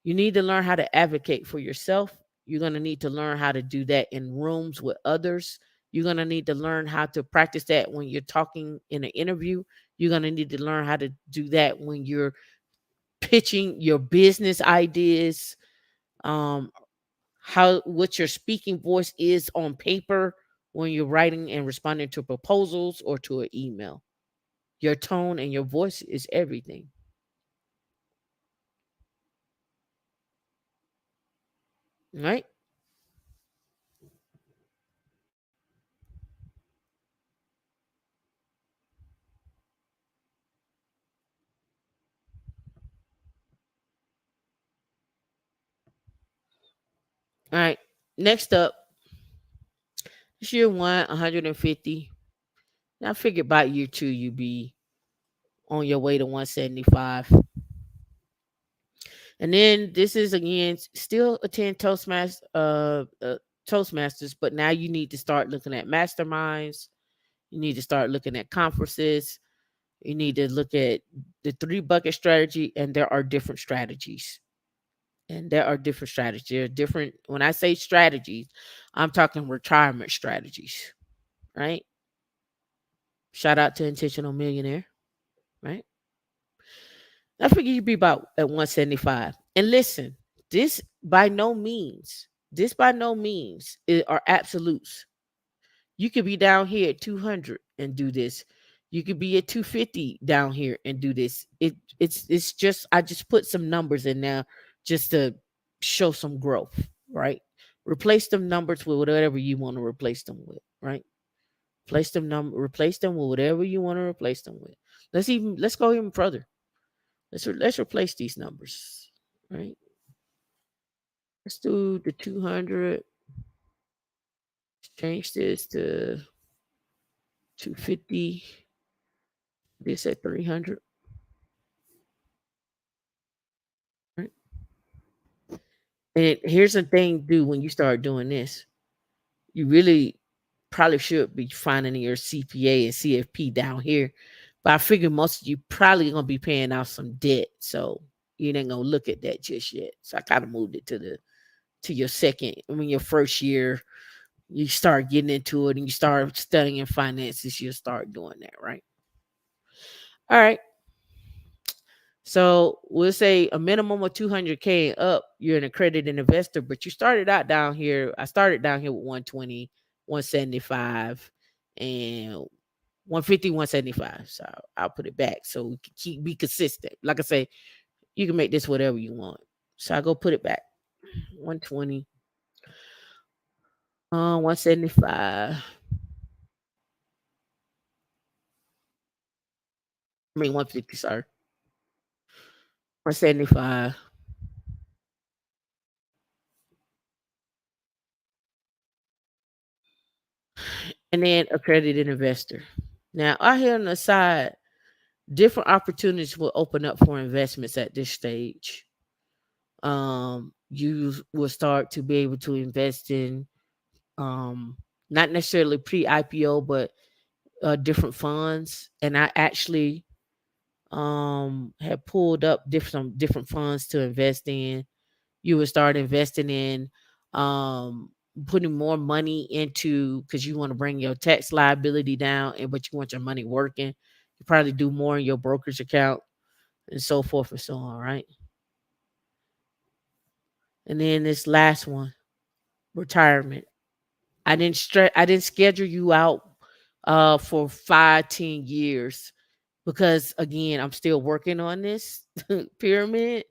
You need to learn how to advocate for yourself. You're going to need to learn how to do that in rooms with others. You're going to need to learn how to practice that when you're talking in an interview. You're going to need to learn how to do that when you're pitching your business ideas. Um, how what your speaking voice is on paper when you're writing and responding to proposals or to an email. Your tone and your voice is everything, right? All right. Next up, this year one, 150. Now I figured by year two you be on your way to 175. And then this is again still attend Toastmasters, but now you need to start looking at masterminds. You need to start looking at conferences. You need to look at the three bucket strategy, and there are different strategies. And there are different strategies. There are different. When I say strategies, I'm talking retirement strategies, right? Shout out to Intentional Millionaire, right? I figure you'd be about at 175. And listen, this by no means are absolutes. You could be down here at 200 and do this. You could be at 250 down here and do this. It's just I just put some numbers in there just to show some growth, right? Replace them numbers with whatever you want to replace them with, right? Replace them with whatever you want to replace them with. Let's go even further. Let's replace these numbers, right? Let's do the 200. Change this to 250. This at 300. Right? And here's the thing, do when you start doing this, you really probably should be finding your CPA and CFP down here. But I figure most of you probably gonna be paying out some debt, so you ain't gonna look at that just yet. So I kind of moved it to your second. I mean, your first year, you start getting into it and you start studying finances. You'll start doing that, right? All right. So we'll say a minimum of 200K and up, you're an accredited investor, but you started out down here. I started down here with 120, 175, and 150, 175. So I'll put it back so we can be consistent. Like I say, you can make this whatever you want. So I go put it back. 120, 175. I mean 150, sorry. 175. And then accredited investor. Now, out here on the side, different opportunities will open up for investments at this stage. You will start to be able to invest in not necessarily pre-IPO, but different funds. And I actually have pulled up some different funds to invest in. You would start investing in um putting more money into, because you want to bring your tax liability down, and but you want your money working. You probably do more in your brokerage account and so forth and so on, right? And then this last one, retirement. I didn't schedule you out for 5, 10 years, because again, I'm still working on this pyramid.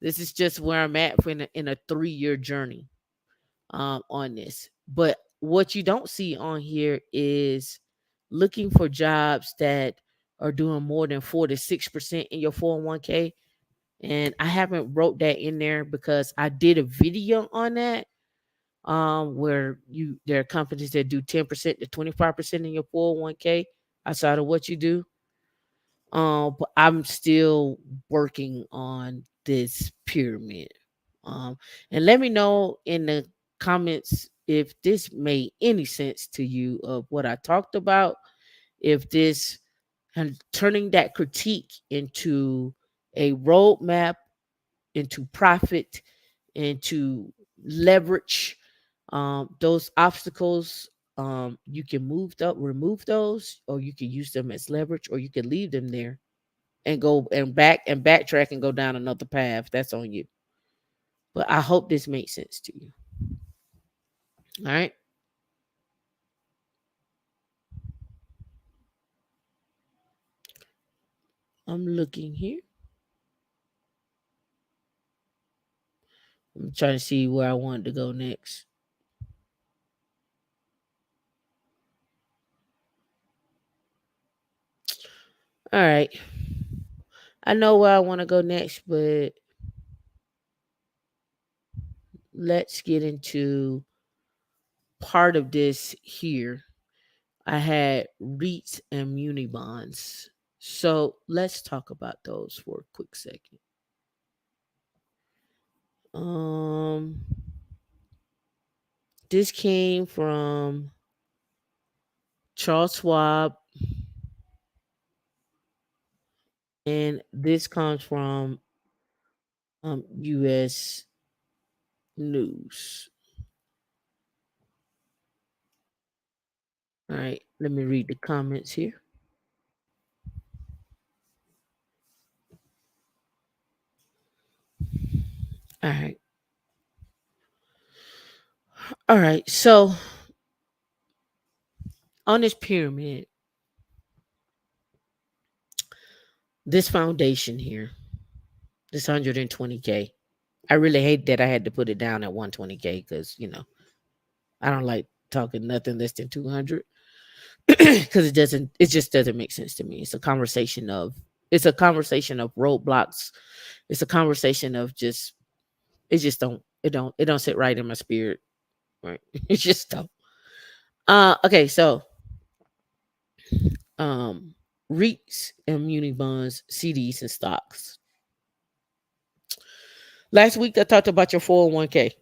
This is just where I'm at for in a 3-year journey on this. But what you don't see on here is looking for jobs that are doing more than 4 to 6% in your 401k. And I haven't wrote that in there because I did a video on that, where you there are companies that do 10% to 25% in your 401k outside of what you do. But I'm still working on this pyramid. Um, and let me know in the comments if this made any sense to you of what I talked about. If this and turning that critique into a roadmap, into profit, into leverage, those obstacles, you can remove those, or you can use them as leverage, or you can leave them there and go and backtrack and go down another path. That's on you. But I hope this makes sense to you. All right. I'm looking here. I'm trying to see where I wanted to go next. All right. I know where I want to go next, but let's get into part of this here. I had REITs and muni bonds. So let's talk about those for a quick second. Um, this came from Charles Schwab, and this comes from U.S. News. All right, let me read the comments here. All right, all right. So on this pyramid, this foundation here, this 120K. I really hate that I had to put it down at 120K because I don't like talking nothing less than 200 because it just doesn't make sense to me. It's a conversation of roadblocks. It's a conversation of just it don't sit right in my spirit. Right. It just don't. Okay, so um REITs and muni bonds, CDs and stocks. Last week I talked about your 401k.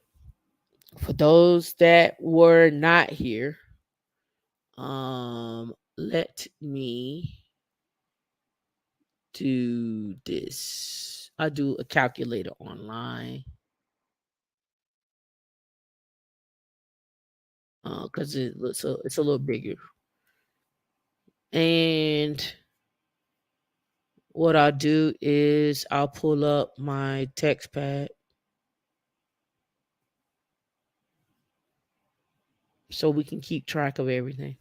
For those that were not here, let me do this. I do a calculator online because it's a little bigger. And what I'll do is I'll pull up my text pad so we can keep track of everything.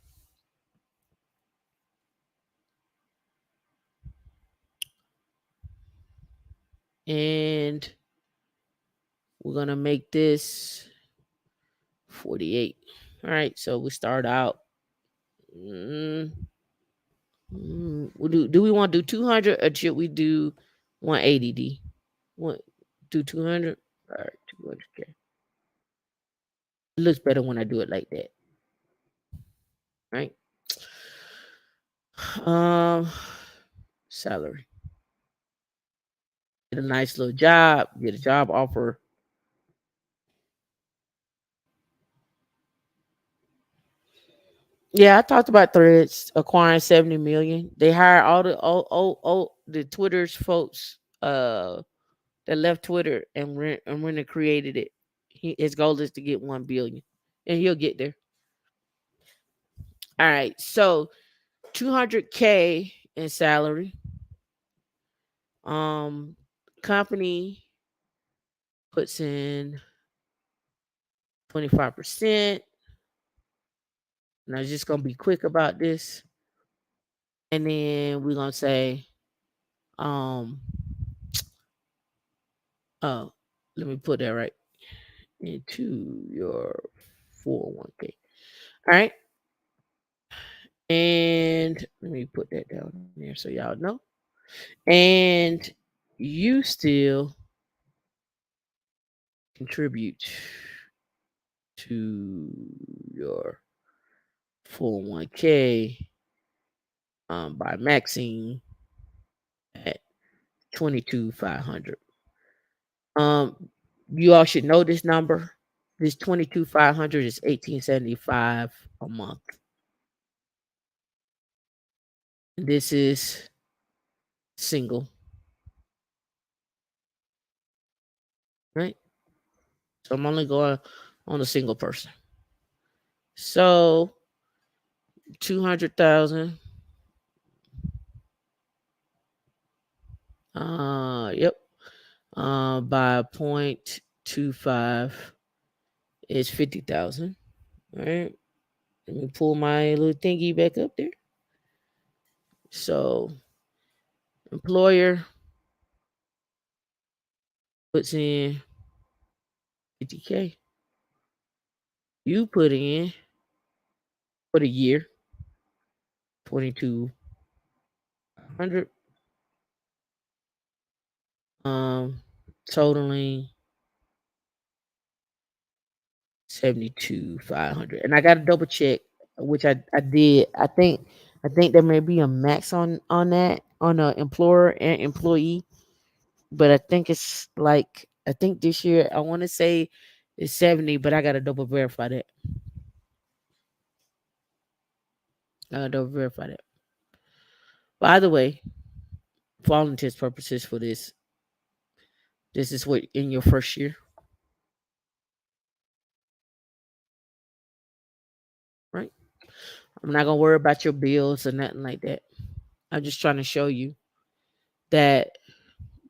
And we're gonna make this 48. All right, so we start out. Mm, do we want to do 200 or should we do 180? D? What do 200? All right, 200K. It looks better when I do it like that, right? Um, salary. Get a nice little job. Get a job offer. Yeah, I talked about Threads acquiring 70 million. They hired all the Twitter's folks that left Twitter and when they created it. His goal is to get 1 billion. And he'll get there. All right. So 200K in salary. Um company puts in 25%. And I'm just gonna be quick about this. And then we're gonna say, um, oh, let me put that right into your 401k. All right. And let me put that down there so y'all know. And you still contribute to your 401k by maxing 22,500. Um, you all should know this number. This 22,500 is 1875 a month. This is single, right? So I'm only going on a single person. So 200,000. Yep. By 0.25 is 50,000. All right. Let me pull my little thingy back up there. So employer puts in 50K. You put in for the year 2200. Totaling 72,500. And I got to double check, which I did. I think there may be a max on that on a employer and employee, but I think this year I want to say it's 70, but I got to double verify that. I got to double verify that. By the way, for all intents purposes for this is what in your first year, right? I'm not gonna worry about your bills or nothing like that. I'm just trying to show you that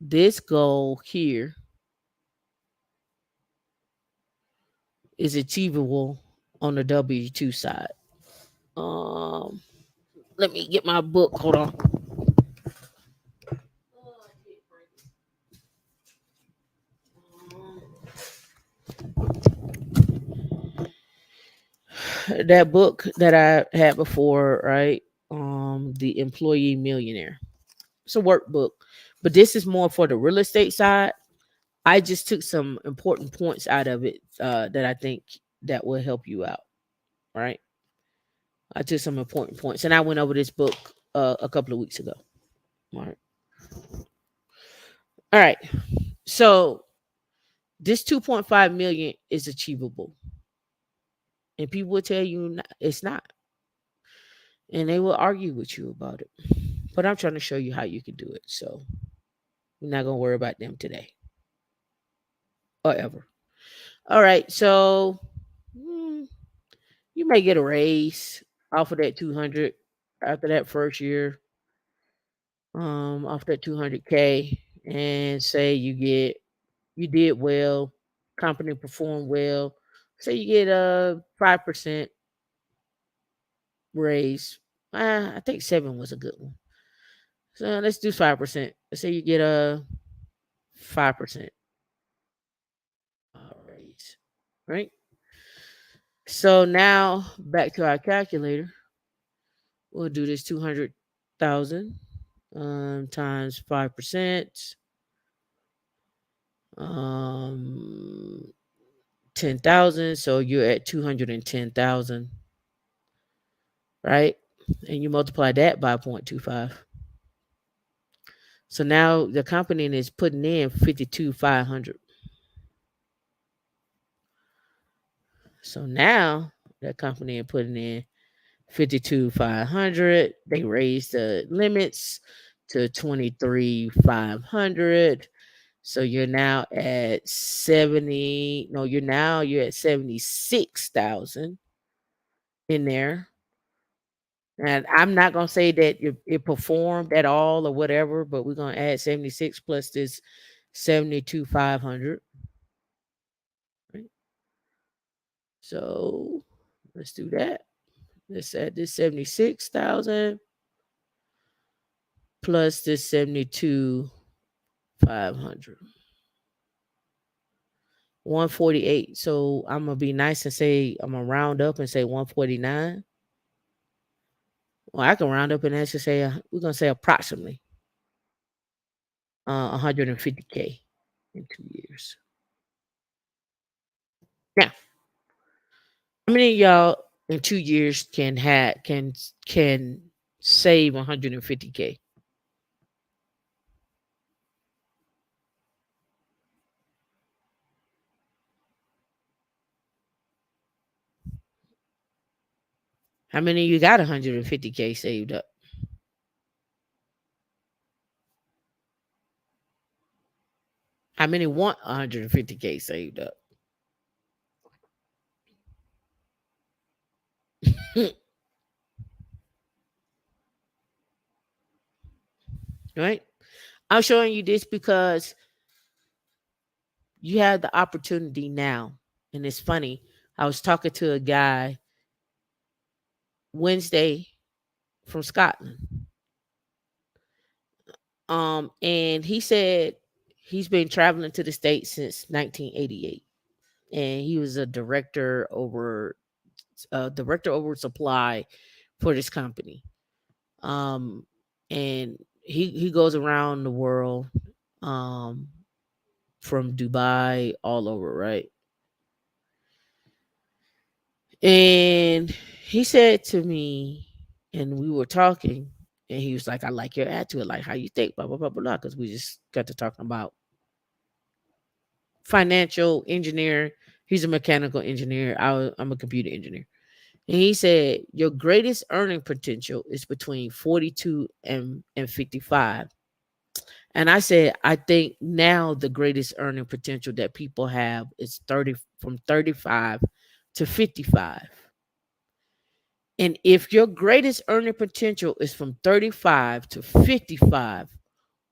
this goal here is achievable on the W2 side. Um, Let me get my book. Hold on. That book that I had before, right? The Employee Millionaire. It's a workbook, but this is more for the real estate side. I just took some important points out of it that I think that will help you out. Right? I took some important points, and I went over this book a couple of weeks ago. All right. All right. So this 2.5 million is achievable, and people will tell you it's not, and they will argue with you about it. But I'm trying to show you how you can do it. So we're not gonna worry about them today or ever. All right. So mm, you may get a raise off of that 200 after that first year. Off that 200K, and say you did well, company performed well. Say you get a 5% raise. I think 7 was a good one. So let's do 5%. Let's say you get a 5% raise, right? So now back to our calculator. We'll do this 200,000 times 5%. Um, 10,000. So you're at 210,000, right? And you multiply that by 0.25. So now the company is putting in 52,500. So now the company is putting in 52,500. They raised the limits to 23,500. So you're now at 70. No, you're at 76,000 in there. And I'm not gonna say that it performed at all or whatever, but we're gonna add 76 plus this 72,500. Right? So let's do that. Let's add this 76,000 plus this 72,500. 148. So I'm gonna be nice and say I'm gonna round up and say 149. Well, I can round up and actually say we're gonna say approximately 150K in 2 years. Now, how many of y'all in 2 years can save 150K? How many of you got 150K saved up? How many want 150K saved up? Right? I'm showing you this because you have the opportunity now. And it's funny. I was talking to a guy Wednesday from Scotland. And he said he's been traveling to the States since 1988. And he was a director over supply for this company. Um and he goes around the world, um from Dubai all over, right? And he said to me, and we were talking, and he was like, I like your attitude, like how you think, blah, blah, blah, blah, blah. Because we just got to talking about financial engineer. He's a mechanical engineer. I'm a computer engineer. And he said, your greatest earning potential is between 42 and 55. And I said, I think now the greatest earning potential that people have is 30 from 35 to 55. And if your greatest earning potential is from 35 to 55,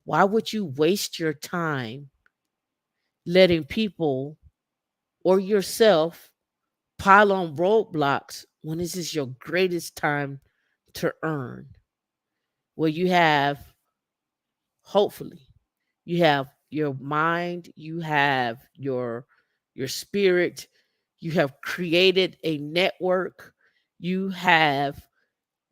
why would you waste your time letting people or yourself pile on roadblocks when this is your greatest time to earn? Where you have, hopefully, you have your mind, you have your spirit, you have created a network, you have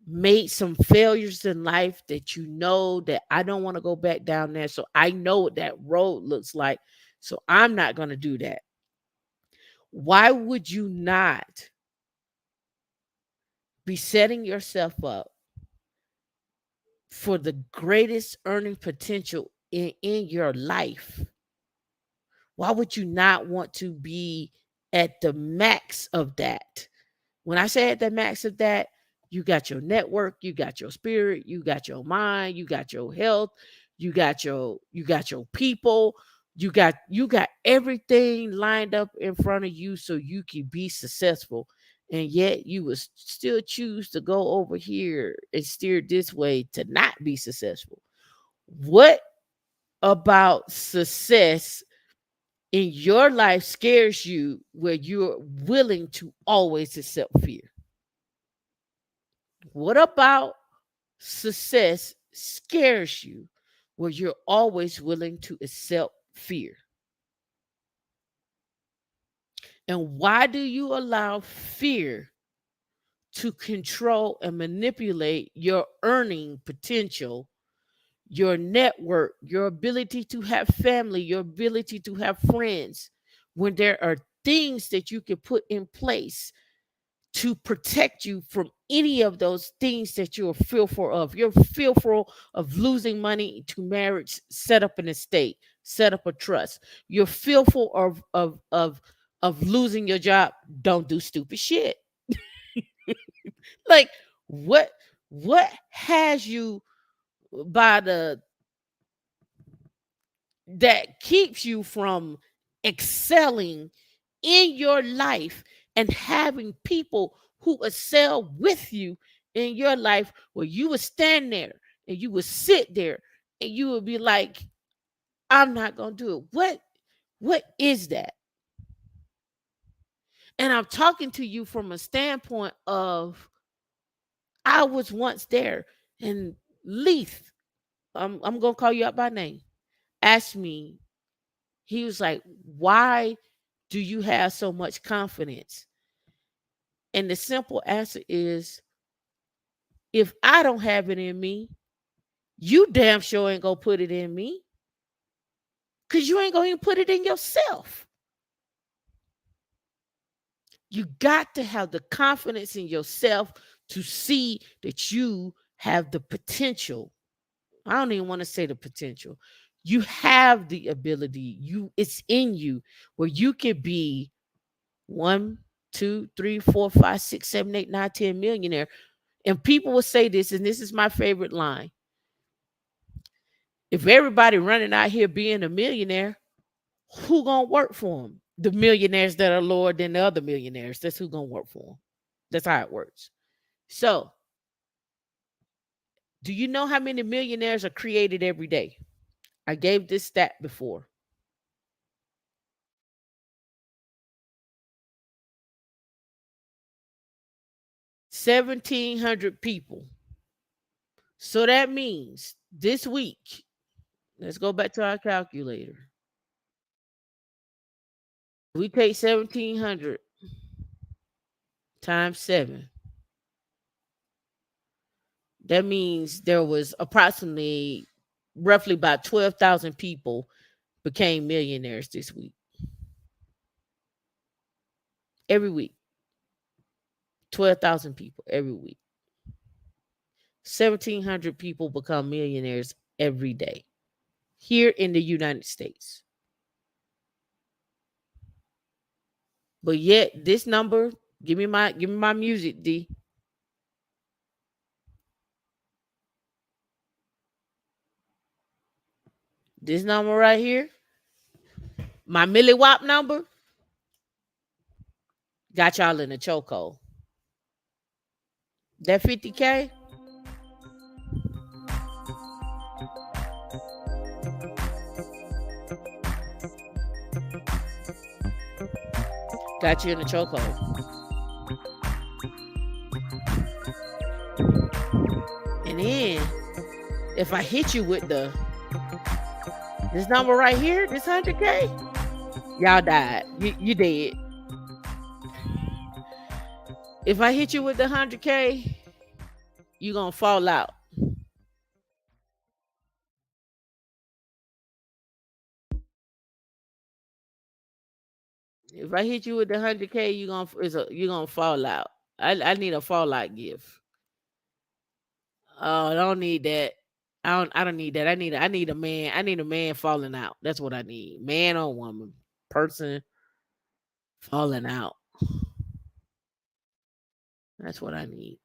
made some failures in life that you know that I don't want to go back down there. So I know what that road looks like. So I'm not going to do that. Why would you not be setting yourself up for the greatest earning potential in your life? Why would you not want to be at the max of that? When I say at the max of that, you got your network, you got your spirit, you got your mind, you got your health, you got your people, you got everything lined up in front of you so you can be successful. And yet you would still choose to go over here and steer this way to not be successful. What about success in your life scares you where you're willing to always accept fear? What about success scares you where you're always willing to accept fear? And why do you allow fear to control and manipulate your earning potential, your network, your ability to have family, your ability to have friends, when there are things that you can put in place to protect you from any of those things that you're fearful of? You're fearful of losing money to marriage, set up an estate, set up a trust. You're fearful of losing your job. Don't do stupid shit. Like what has you by the that keeps you from excelling in your life and having people who excel with you in your life, where you would stand there and you would sit there and you would be like, I'm not going to do it. What is that? And I'm talking to you from a standpoint of, I was once there. And Leith, I'm going to call you out by name, asked me, he was like, why do you have so much confidence? And the simple answer is, if I don't have it in me, you damn sure ain't gonna put it in me, because you ain't gonna even put it in yourself. You got to have the confidence in yourself to see that you have the potential. I don't even want to say the potential. You have the ability. It's in you where you can be one. two, three, four, five, six, seven, eight, nine, 10 millionaire. And people will say this, and this is my favorite line. If everybody running out here being a millionaire, who gonna work for them? The millionaires that are lower than the other millionaires. That's who gonna work for them. That's how it works. So, do you know how many millionaires are created every day? I gave this stat before. 1,700 people. So that means this week, let's go back to our calculator. We take 1,700 times 7. That means there was approximately roughly about 12,000 people became millionaires this week. Every week. 12,000 people every week. 1,700 people become millionaires every day here in the United States. But yet this number, give me my music, D. This number right here, my milliwap number, got y'all in a chokehold. That 50K, got you in a chokehold. And then if I hit you with this number right here, this 100K, y'all died. You dead. If I hit you with the 100K, you gonna fall out. If I hit you with the 100K, you gonna fall out. I need a fallout gift. Oh, I don't need that. I don't need that. I need a man. I need a man falling out. That's what I need. Man or woman. Person falling out. That's what I need.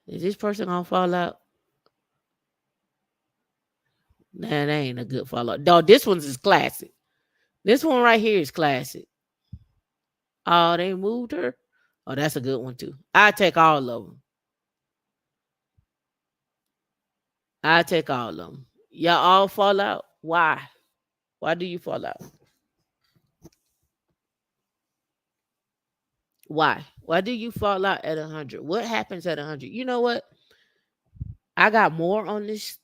Is this person gonna fall out? Nah, that ain't a good fallout. Dog, this one's is classic. This one right here is classic. Oh, they moved her. Oh, that's a good one too. I take all of them. I take all of them. Y'all all fall out. Why? Why do you fall out? Why? Why do you fall out at 100? What happens at 100? You know what? I got more on this,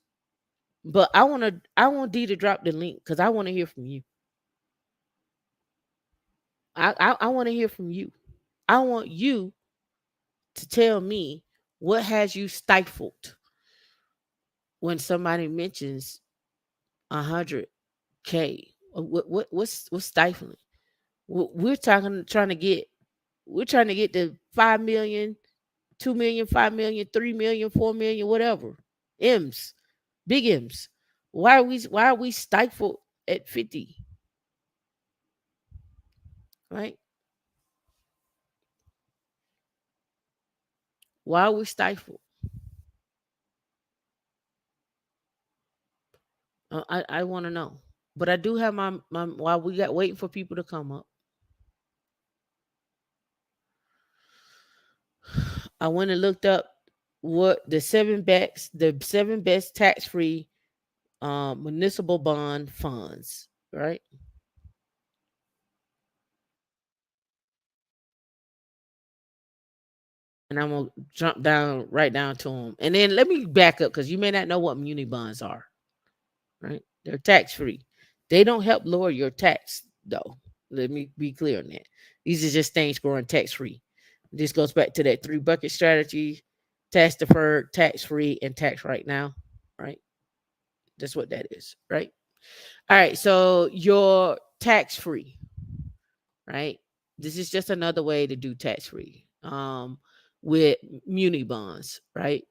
but I want D to drop the link because I want to hear from you. I want to hear from you. I want you to tell me what has you stifled when somebody mentions 100K. What's stifling? We're trying to get to 5 million, 2 million, 5 million, 3 million, 4 million, whatever. M's, big M's. Why are we stifled at 50? Right? Why are we stifled? I want to know. But I do have my while we got waiting for people to come up. I went and looked up what the seven best tax free municipal bond funds, right? And I'm gonna jump down right down to them. And then let me back up because you may not know what muni bonds are, right? They're tax free. They don't help lower your tax though. Let me be clear on that. These are just things growing tax free. This goes back to that three bucket strategy: tax deferred, tax free, and tax right now, right? That's what that is, right? All right. So you're tax free, right? This is just another way to do tax free with muni bonds, right?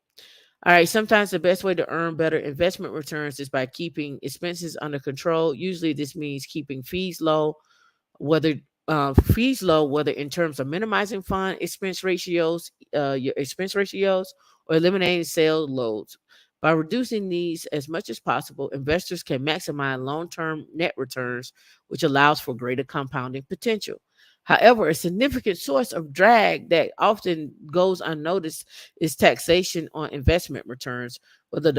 All right, sometimes the best way to earn better investment returns is by keeping expenses under control. Usually, this means keeping whether fees low, whether in terms of minimizing fund your expense ratios, or eliminating sales loads. By reducing these as much as possible, investors can maximize long-term net returns, which allows for greater compounding potential. However, a significant source of drag that often goes unnoticed is taxation on investment returns, whether in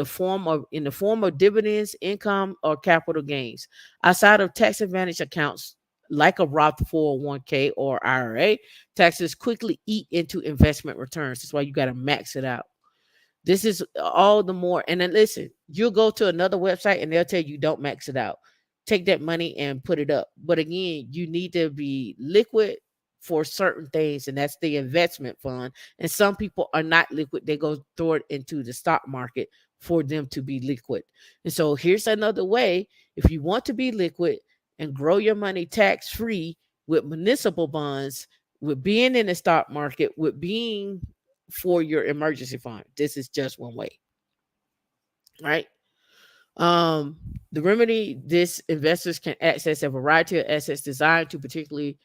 the form of dividends, income, or capital gains. Outside of tax advantage accounts like a Roth 401k or IRA, taxes quickly eat into investment returns. That's why you got to max it out. This is all the more. And then listen, you'll go to another website and they'll tell you don't max it out. Take that money and put it up. But again, you need to be liquid for certain things, and that's the investment fund. And some people are not liquid, they go throw it into the stock market for them to be liquid. And so here's another way. If you want to be liquid and grow your money tax free with municipal bonds, with being in the stock market, with being for your emergency fund. This is just one way, right? Um, the remedy: this investors can access a variety of assets designed to particularly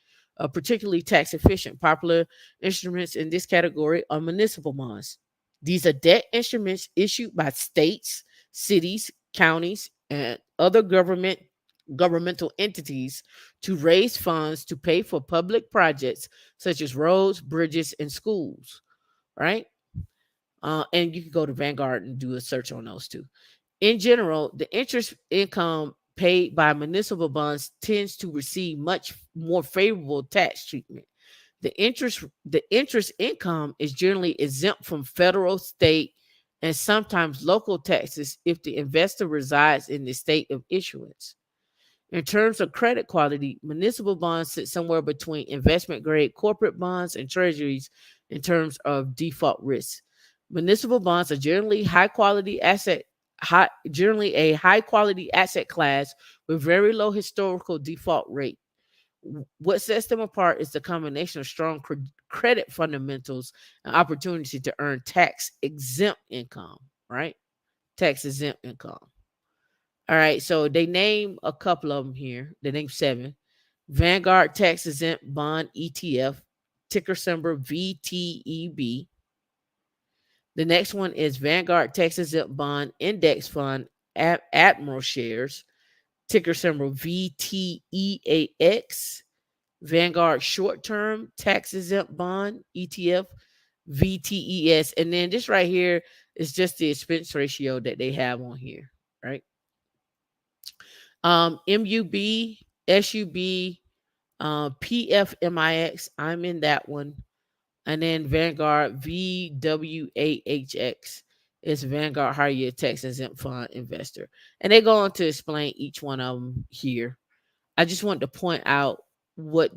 tax efficient. Popular instruments in this category are municipal bonds. These are debt instruments issued by states, cities, counties, and other governmental entities to raise funds to pay for public projects such as roads, bridges, and schools. Right? And you can go to Vanguard and do a search on those too. In general, the interest income paid by municipal bonds tends to receive much more favorable tax treatment. The interest income is generally exempt from federal, state, and sometimes local taxes if the investor resides in the state of issuance. In terms of credit quality, municipal bonds sit somewhere between investment grade corporate bonds and treasuries in terms of default risk. Municipal bonds are generally a high quality asset class with very low historical default rate. What sets them apart is the combination of strong credit fundamentals and opportunity to earn tax exempt income, right? Tax exempt income. All right, so they name a couple of them here. They name seven. Vanguard Tax Exempt Bond ETF, ticker symbol VTEB. The next one is Vanguard Tax Exempt Bond Index Fund Admiral Shares, ticker symbol VTEAX. Vanguard Short Term Tax Exempt Bond ETF, VTES. And then this right here is just the expense ratio that they have on here, right? MUB, SUB, PFMIX. I'm in that one. And then Vanguard VWAHX is Vanguard High Yield Tax Exempt Fund Investor. And they go on to explain each one of them here. I just want to point out what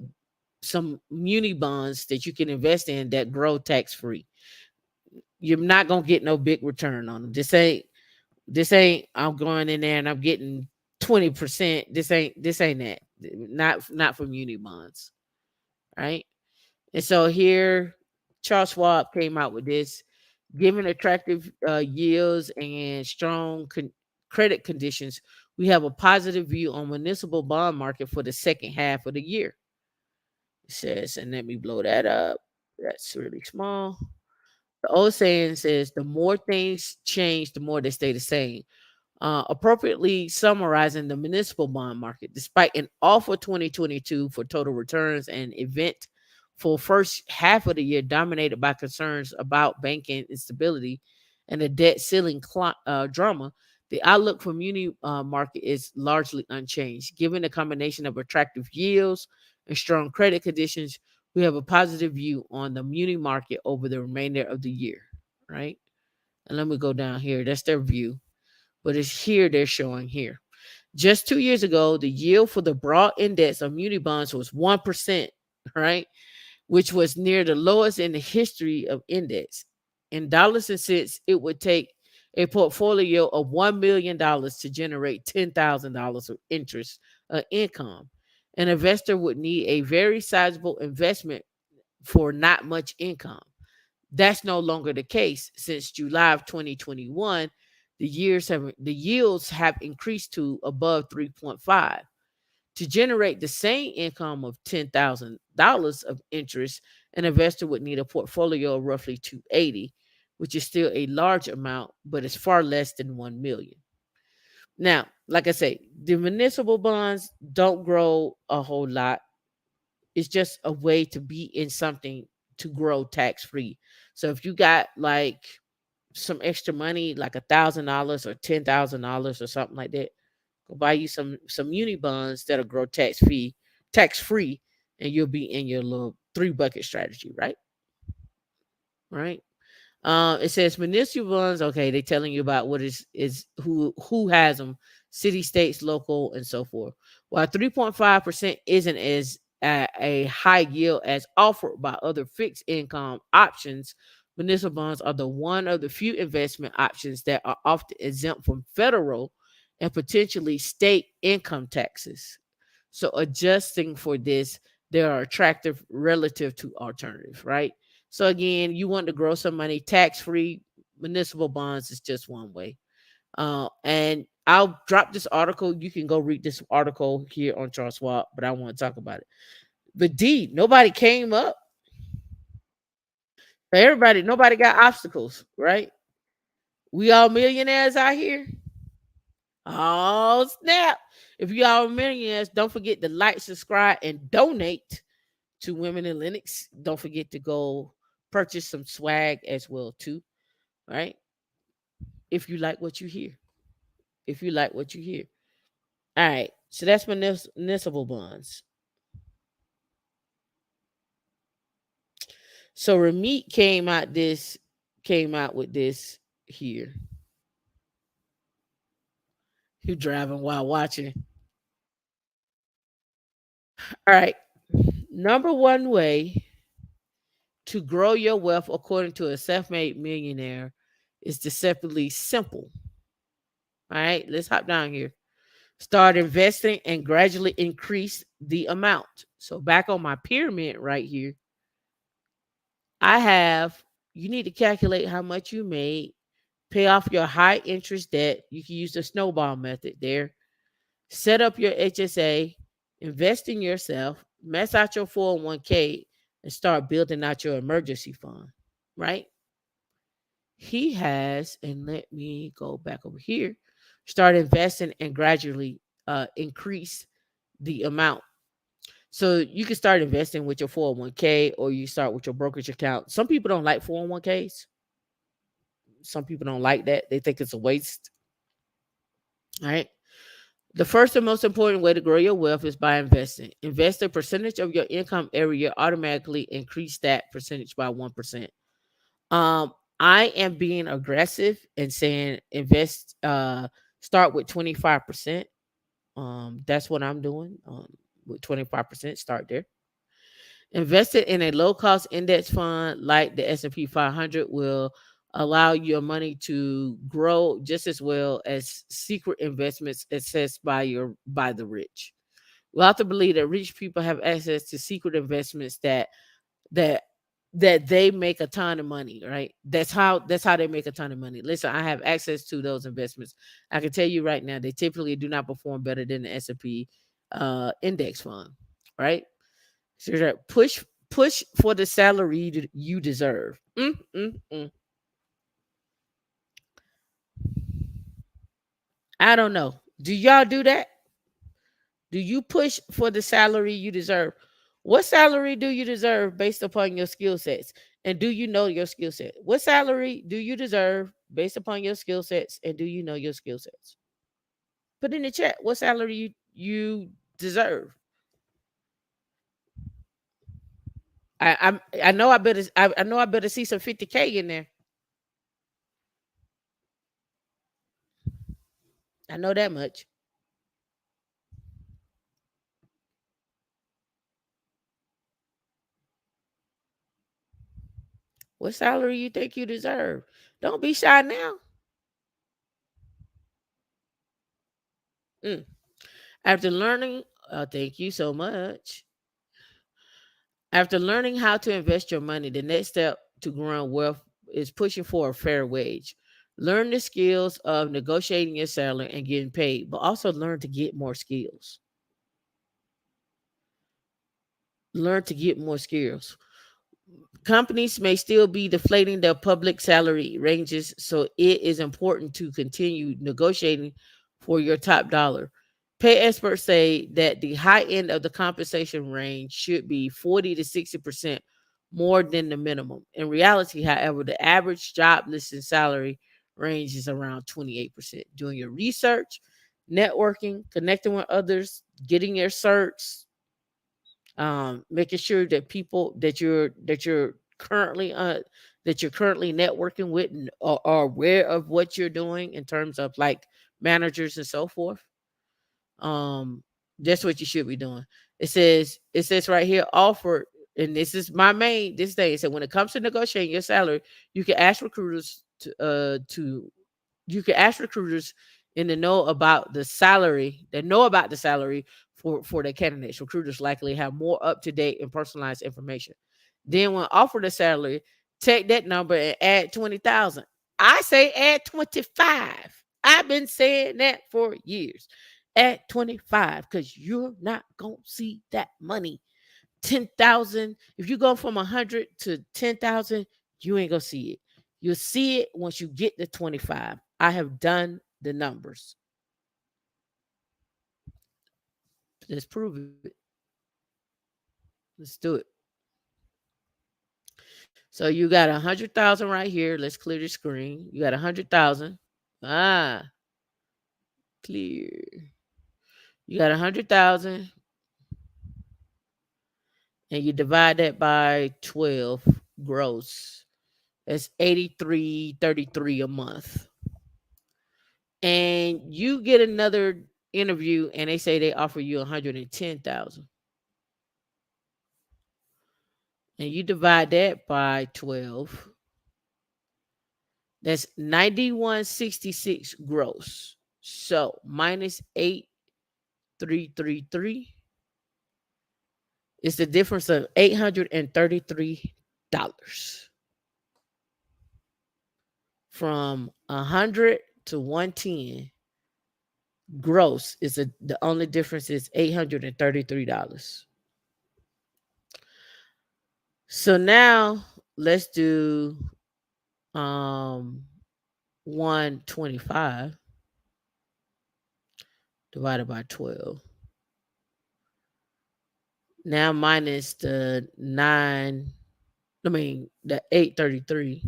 some muni bonds that you can invest in that grow tax free. You're not gonna get no big return on them. This ain't I'm going in there and I'm getting 20%. This ain't that. Not for muni bonds, right? And so here Charles Schwab came out with this. Given attractive yields and strong credit conditions, we have a positive view on municipal bond market for the second half of the year. It says, and let me blow that up. That's really small. The old saying says, the more things change, the more they stay the same, appropriately summarizing the municipal bond market. Despite an awful 2022 for total returns and event for first half of the year dominated by concerns about banking instability and the debt ceiling drama, the outlook for muni market is largely unchanged. Given the combination of attractive yields and strong credit conditions, we have a positive view on the muni market over the remainder of the year, right? And let me go down here. That's their view, but it's here they're showing here. Just 2 years ago, the yield for the broad index of muni bonds was 1%, right? Which was near the lowest in the history of index. In dollars and cents, it would take a portfolio of $1 million to generate $10,000 of interest income. An investor would need a very sizable investment for not much income. That's no longer the case. Since July of 2021, the yields have increased to above 3.5. To generate the same income of $10,000 of interest, an investor would need a portfolio of roughly 280, which is still a large amount, but it's far less than 1 million. Now, like I say, the municipal bonds don't grow a whole lot. It's just a way to be in something to grow tax free. So if you got like some extra money, like $1,000 or $10,000 or something like that, go buy you some muni bonds that'll grow tax free, and you'll be in your little three bucket strategy, right? Right. It says municipal bonds. Okay, they're telling you about what is who has them: city, states, local, and so forth. While 3.5% isn't as a high yield as offered by other fixed income options, municipal bonds are the one of the few investment options that are often exempt from federal and potentially state income taxes. So adjusting for this, they are attractive relative to alternatives, right? So again, you want to grow some money tax free. Municipal bonds is just one way. And I'll drop this article. You can go read this article here on Charles Schwab, but I want to talk about it. But D, nobody came up. Nobody got obstacles, right? We all millionaires out here. Oh snap! If you all millionaires, don't forget to like, subscribe, and donate to Women in Linux. Don't forget to go purchase some swag as well too, right? If you like what you hear. If you like what you hear. All right. So that's municipal bonds. So Ramit came out with this here. You driving while watching. All right. Number one way to grow your wealth according to a self-made millionaire is deceptively simple. All right, let's hop down here. Start investing and gradually increase the amount. So back on my pyramid right here, I have you need to calculate how much you made, pay off your high interest debt. You can use the snowball method there. Set up your HSA, invest in yourself, mess out your 401k, and start building out your emergency fund, right? He has, and let me go back over here, start investing and gradually increase the amount. So you can start investing with your 401k, or you start with your brokerage account. Some people don't like 401ks. Some people don't like that. They think it's a waste. All right. The first and most important way to grow your wealth is by investing. Invest a percentage of your income every year, automatically increase that percentage by 1%. Um, I am being aggressive and saying start with 25%. That's what I'm doing. With 25%, start there. Invested in a low cost index fund like the S&P 500 will allow your money to grow just as well as secret investments accessed by the rich. We also believe that rich people have access to secret investments that that they make a ton of money, right? That's how they make a ton of money. Listen, I have access to those investments. I can tell you right now, they typically do not perform better than the S&P index fund, right? So that push for the salary you deserve. Mm. I don't know. Do y'all do that? Do you push for the salary you deserve? What salary do you deserve based upon your skill sets? And do you know your skill set? What salary do you deserve based upon your skill sets? And do you know your skill sets? Put in the chat what salary you deserve. I know I know I better see some 50K in there. I know that much. What salary you think you deserve? Don't be shy now. Mm. After learning, thank you so much. After learning how to invest your money, the next step to growing wealth is pushing for a fair wage. Learn the skills of negotiating your salary and getting paid, but also learn to get more skills. Learn to get more skills. Companies may still be deflating their public salary ranges, so it is important to continue negotiating for your top dollar. Pay experts say that the high end of the compensation range should be 40 to 60% more than the minimum. In reality, however, the average job listing salary range is around 28%. Doing your research, networking, connecting with others, getting your certs, making sure that people that you're currently networking with and are aware of what you're doing in terms of like managers and so forth. um that's what you should be doing. It says right here, offer, and this is my main this thing. It said when it comes to negotiating your salary, you can ask recruiters to you can ask recruiters in the know about the salary that know about the salary for their candidates. Recruiters likely have more up-to-date and personalized information. Then when offered a salary, take that number and add 20,000. I say add 25. I've been saying that for years. Add 25 because you're not gonna see that money. 10,000. If you go from 100 to 10,000, you ain't gonna see it. You'll see it once you get to 25. I have done the numbers. Let's prove it. Let's do it. So you got 100,000 right here. Let's clear the screen. You got 100,000. Ah, clear. You got 100,000, and you divide that by 12 gross. That's 83.33 a month. And you get another interview and they say they offer you 110,000, and you divide that by 12, that's 9166 gross. So minus 8333 is the difference of $833 from 100 to 110. Gross is the only difference is $833. So now let's do 125 divided by 12. Now minus the 9, the 833,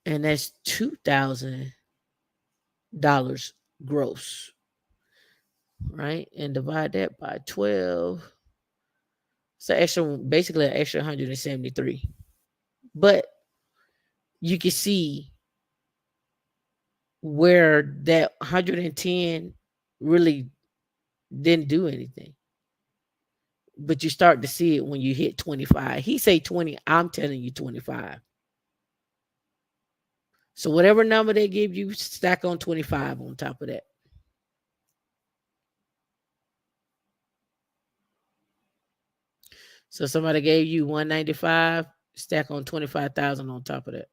and that's $2,000 gross, right? And divide that by 12. So basically an extra 173. But you can see where that 110 really didn't do anything. But you start to see it when you hit 25. He say 20, I'm telling you 25. So whatever number they give you, stack on 25 on top of that. So somebody gave you 195, stack on 25,000 on top of that.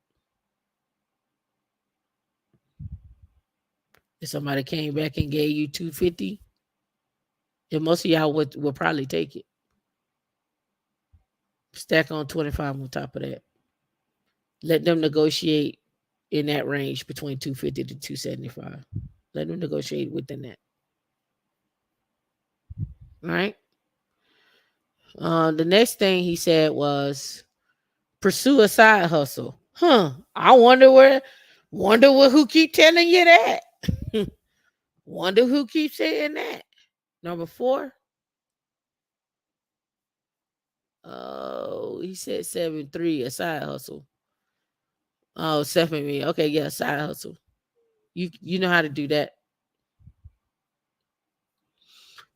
If somebody came back and gave you 250, and most of y'all would probably take it. Stack on 25 on top of that. Let them negotiate in that range between 250 to 275. Let them negotiate within that. All right. The next thing he said was pursue a side hustle. I wonder what who keep telling you that. Wonder who keeps saying that. Number 4. Oh, he said 7.3, a side hustle. Oh, 7 million. Okay, yeah, side hustle. You know how to do that.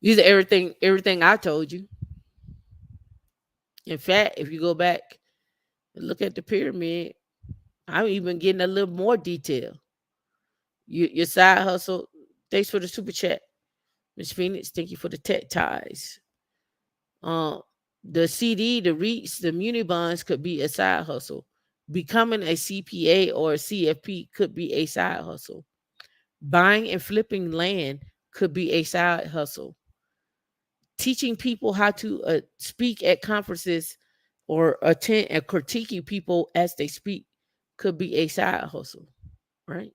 These are everything I told you. In fact, if you go back and look at the pyramid, I'm even getting a little more detail. Your side hustle. Thanks for the super chat, Miss Phoenix. Thank you for the tech ties. Um, The CD, the REITs, the muni bonds could be a side hustle. Becoming a CPA or a CFP could be a side hustle. Buying and flipping land could be a side hustle. Teaching people how to speak at conferences or attend and critiquing people as they speak could be a side hustle, right?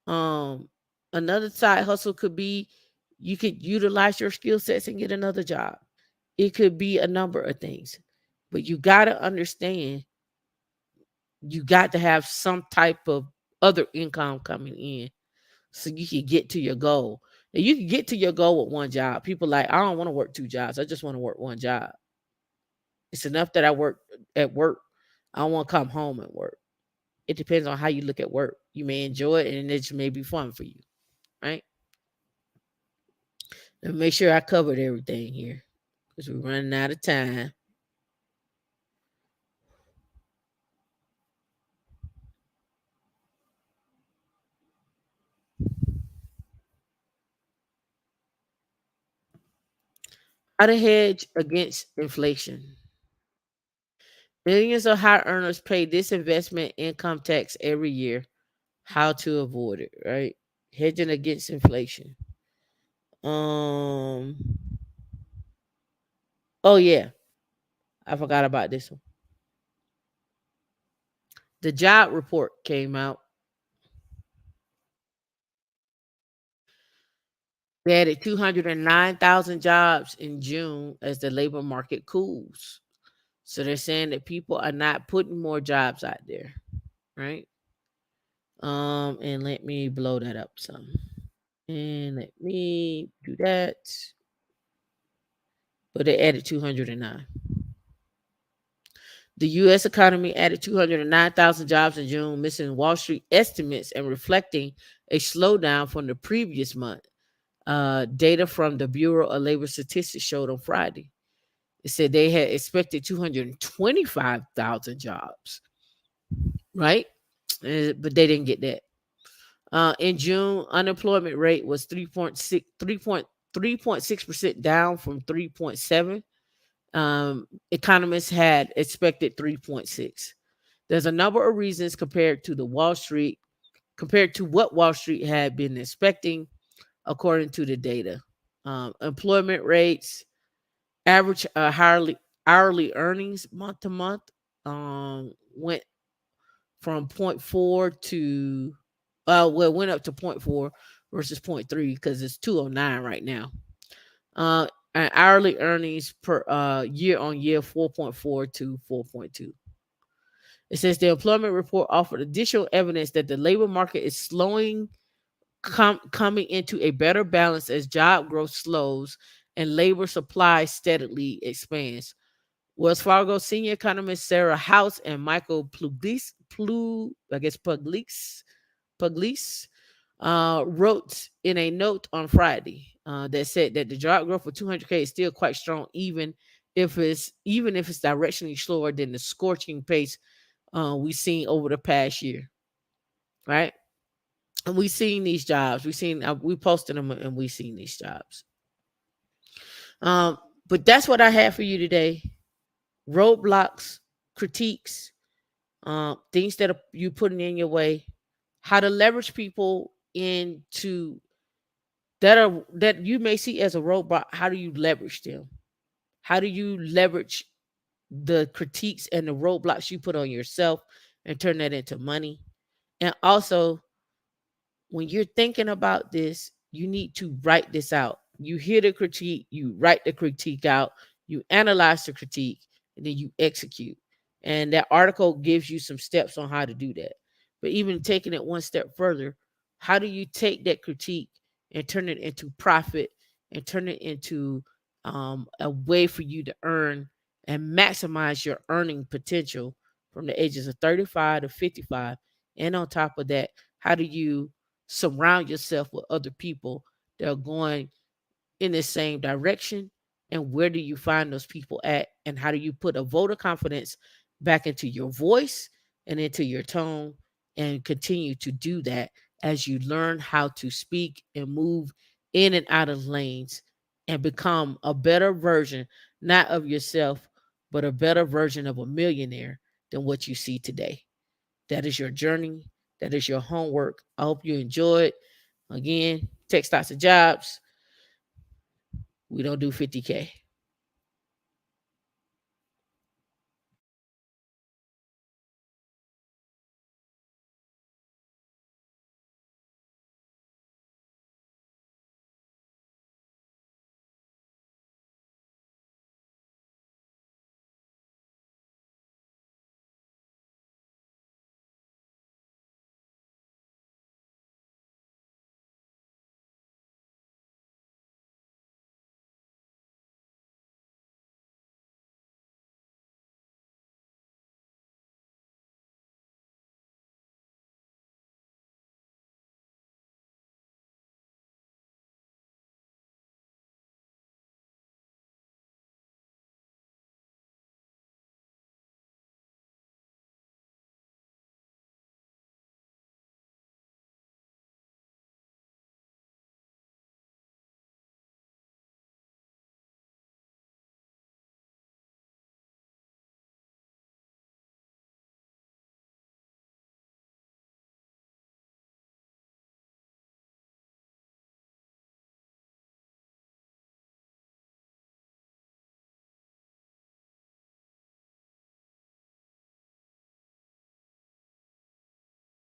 Um, Another side hustle could be you could utilize your skill sets and get another job. It could be a number of things, but you got to understand you got to have some type of other income coming in so you can get to your goal. Now you can get to your goal with one job. People like, I don't want to work two jobs. I just want to work one job. It's enough that I work at work. I don't want to come home and work. It depends on how you look at work. You may enjoy it and it may be fun for you, right? And make sure I covered everything here because we're running out of time. How to hedge against inflation. Millions of high earners pay this investment income tax every year. How to avoid it, right? Hedging against inflation. Um. Oh yeah, I forgot about this one. The job report came out. They added 209,000 jobs in June as the labor market cools. So they're saying that people are not putting more jobs out there, right? And let me blow that up some. And let me do that. But they added 209. The U.S. economy added 209,000 jobs in June, missing Wall Street estimates and reflecting a slowdown from the previous month. Data from the Bureau of Labor Statistics showed on Friday. It said they had expected 225,000 jobs, right? But they didn't get that. In June, unemployment rate was 3.6% down from 3.7. Economists had expected 3.6. There's a number of reasons compared to what Wall Street had been expecting, according to the data. Employment rates, average hourly earnings month to month went from point 0.4 to well, it went up to point 0.4 versus point 0.3 because it's 209 right now. And hourly earnings per year on year 4.4 to 4.2. It says the employment report offered additional evidence that the labor market is slowing, coming into a better balance as job growth slows and labor supply steadily expands. Wells Fargo senior economist Sarah House and Michael Pugliese wrote in a note on Friday that said that the job growth for 200K is still quite strong, even if it's directionally slower than the scorching pace we've seen over the past year, right? And we've seen these jobs. We posted them and we've seen these jobs. Um, but that's what I have for you today. Roadblocks, critiques, things that you putting in your way, how to leverage people into that you may see as a roadblock. How do you leverage them? How do you leverage the critiques and the roadblocks you put on yourself and turn that into money? And also, when you're thinking about this, you need to write this out. You hear the critique, you write the critique out, you analyze the critique, and then you execute. And that article gives you some steps on how to do that. But even taking it one step further, how do you take that critique and turn it into profit and turn it into a way for you to earn and maximize your earning potential from the ages of 35 to 55? And on top of that, how do you surround yourself with other people that are going in the same direction? And where do you find those people at? And how do you put a vote of confidence back into your voice and into your tone and continue to do that as you learn how to speak and move in and out of lanes and become a better version, not of yourself, but a better version of a millionaire than what you see today. That is your journey. That is your homework. I hope you enjoy it. Again, tech stocks and jobs. We don't do 50K.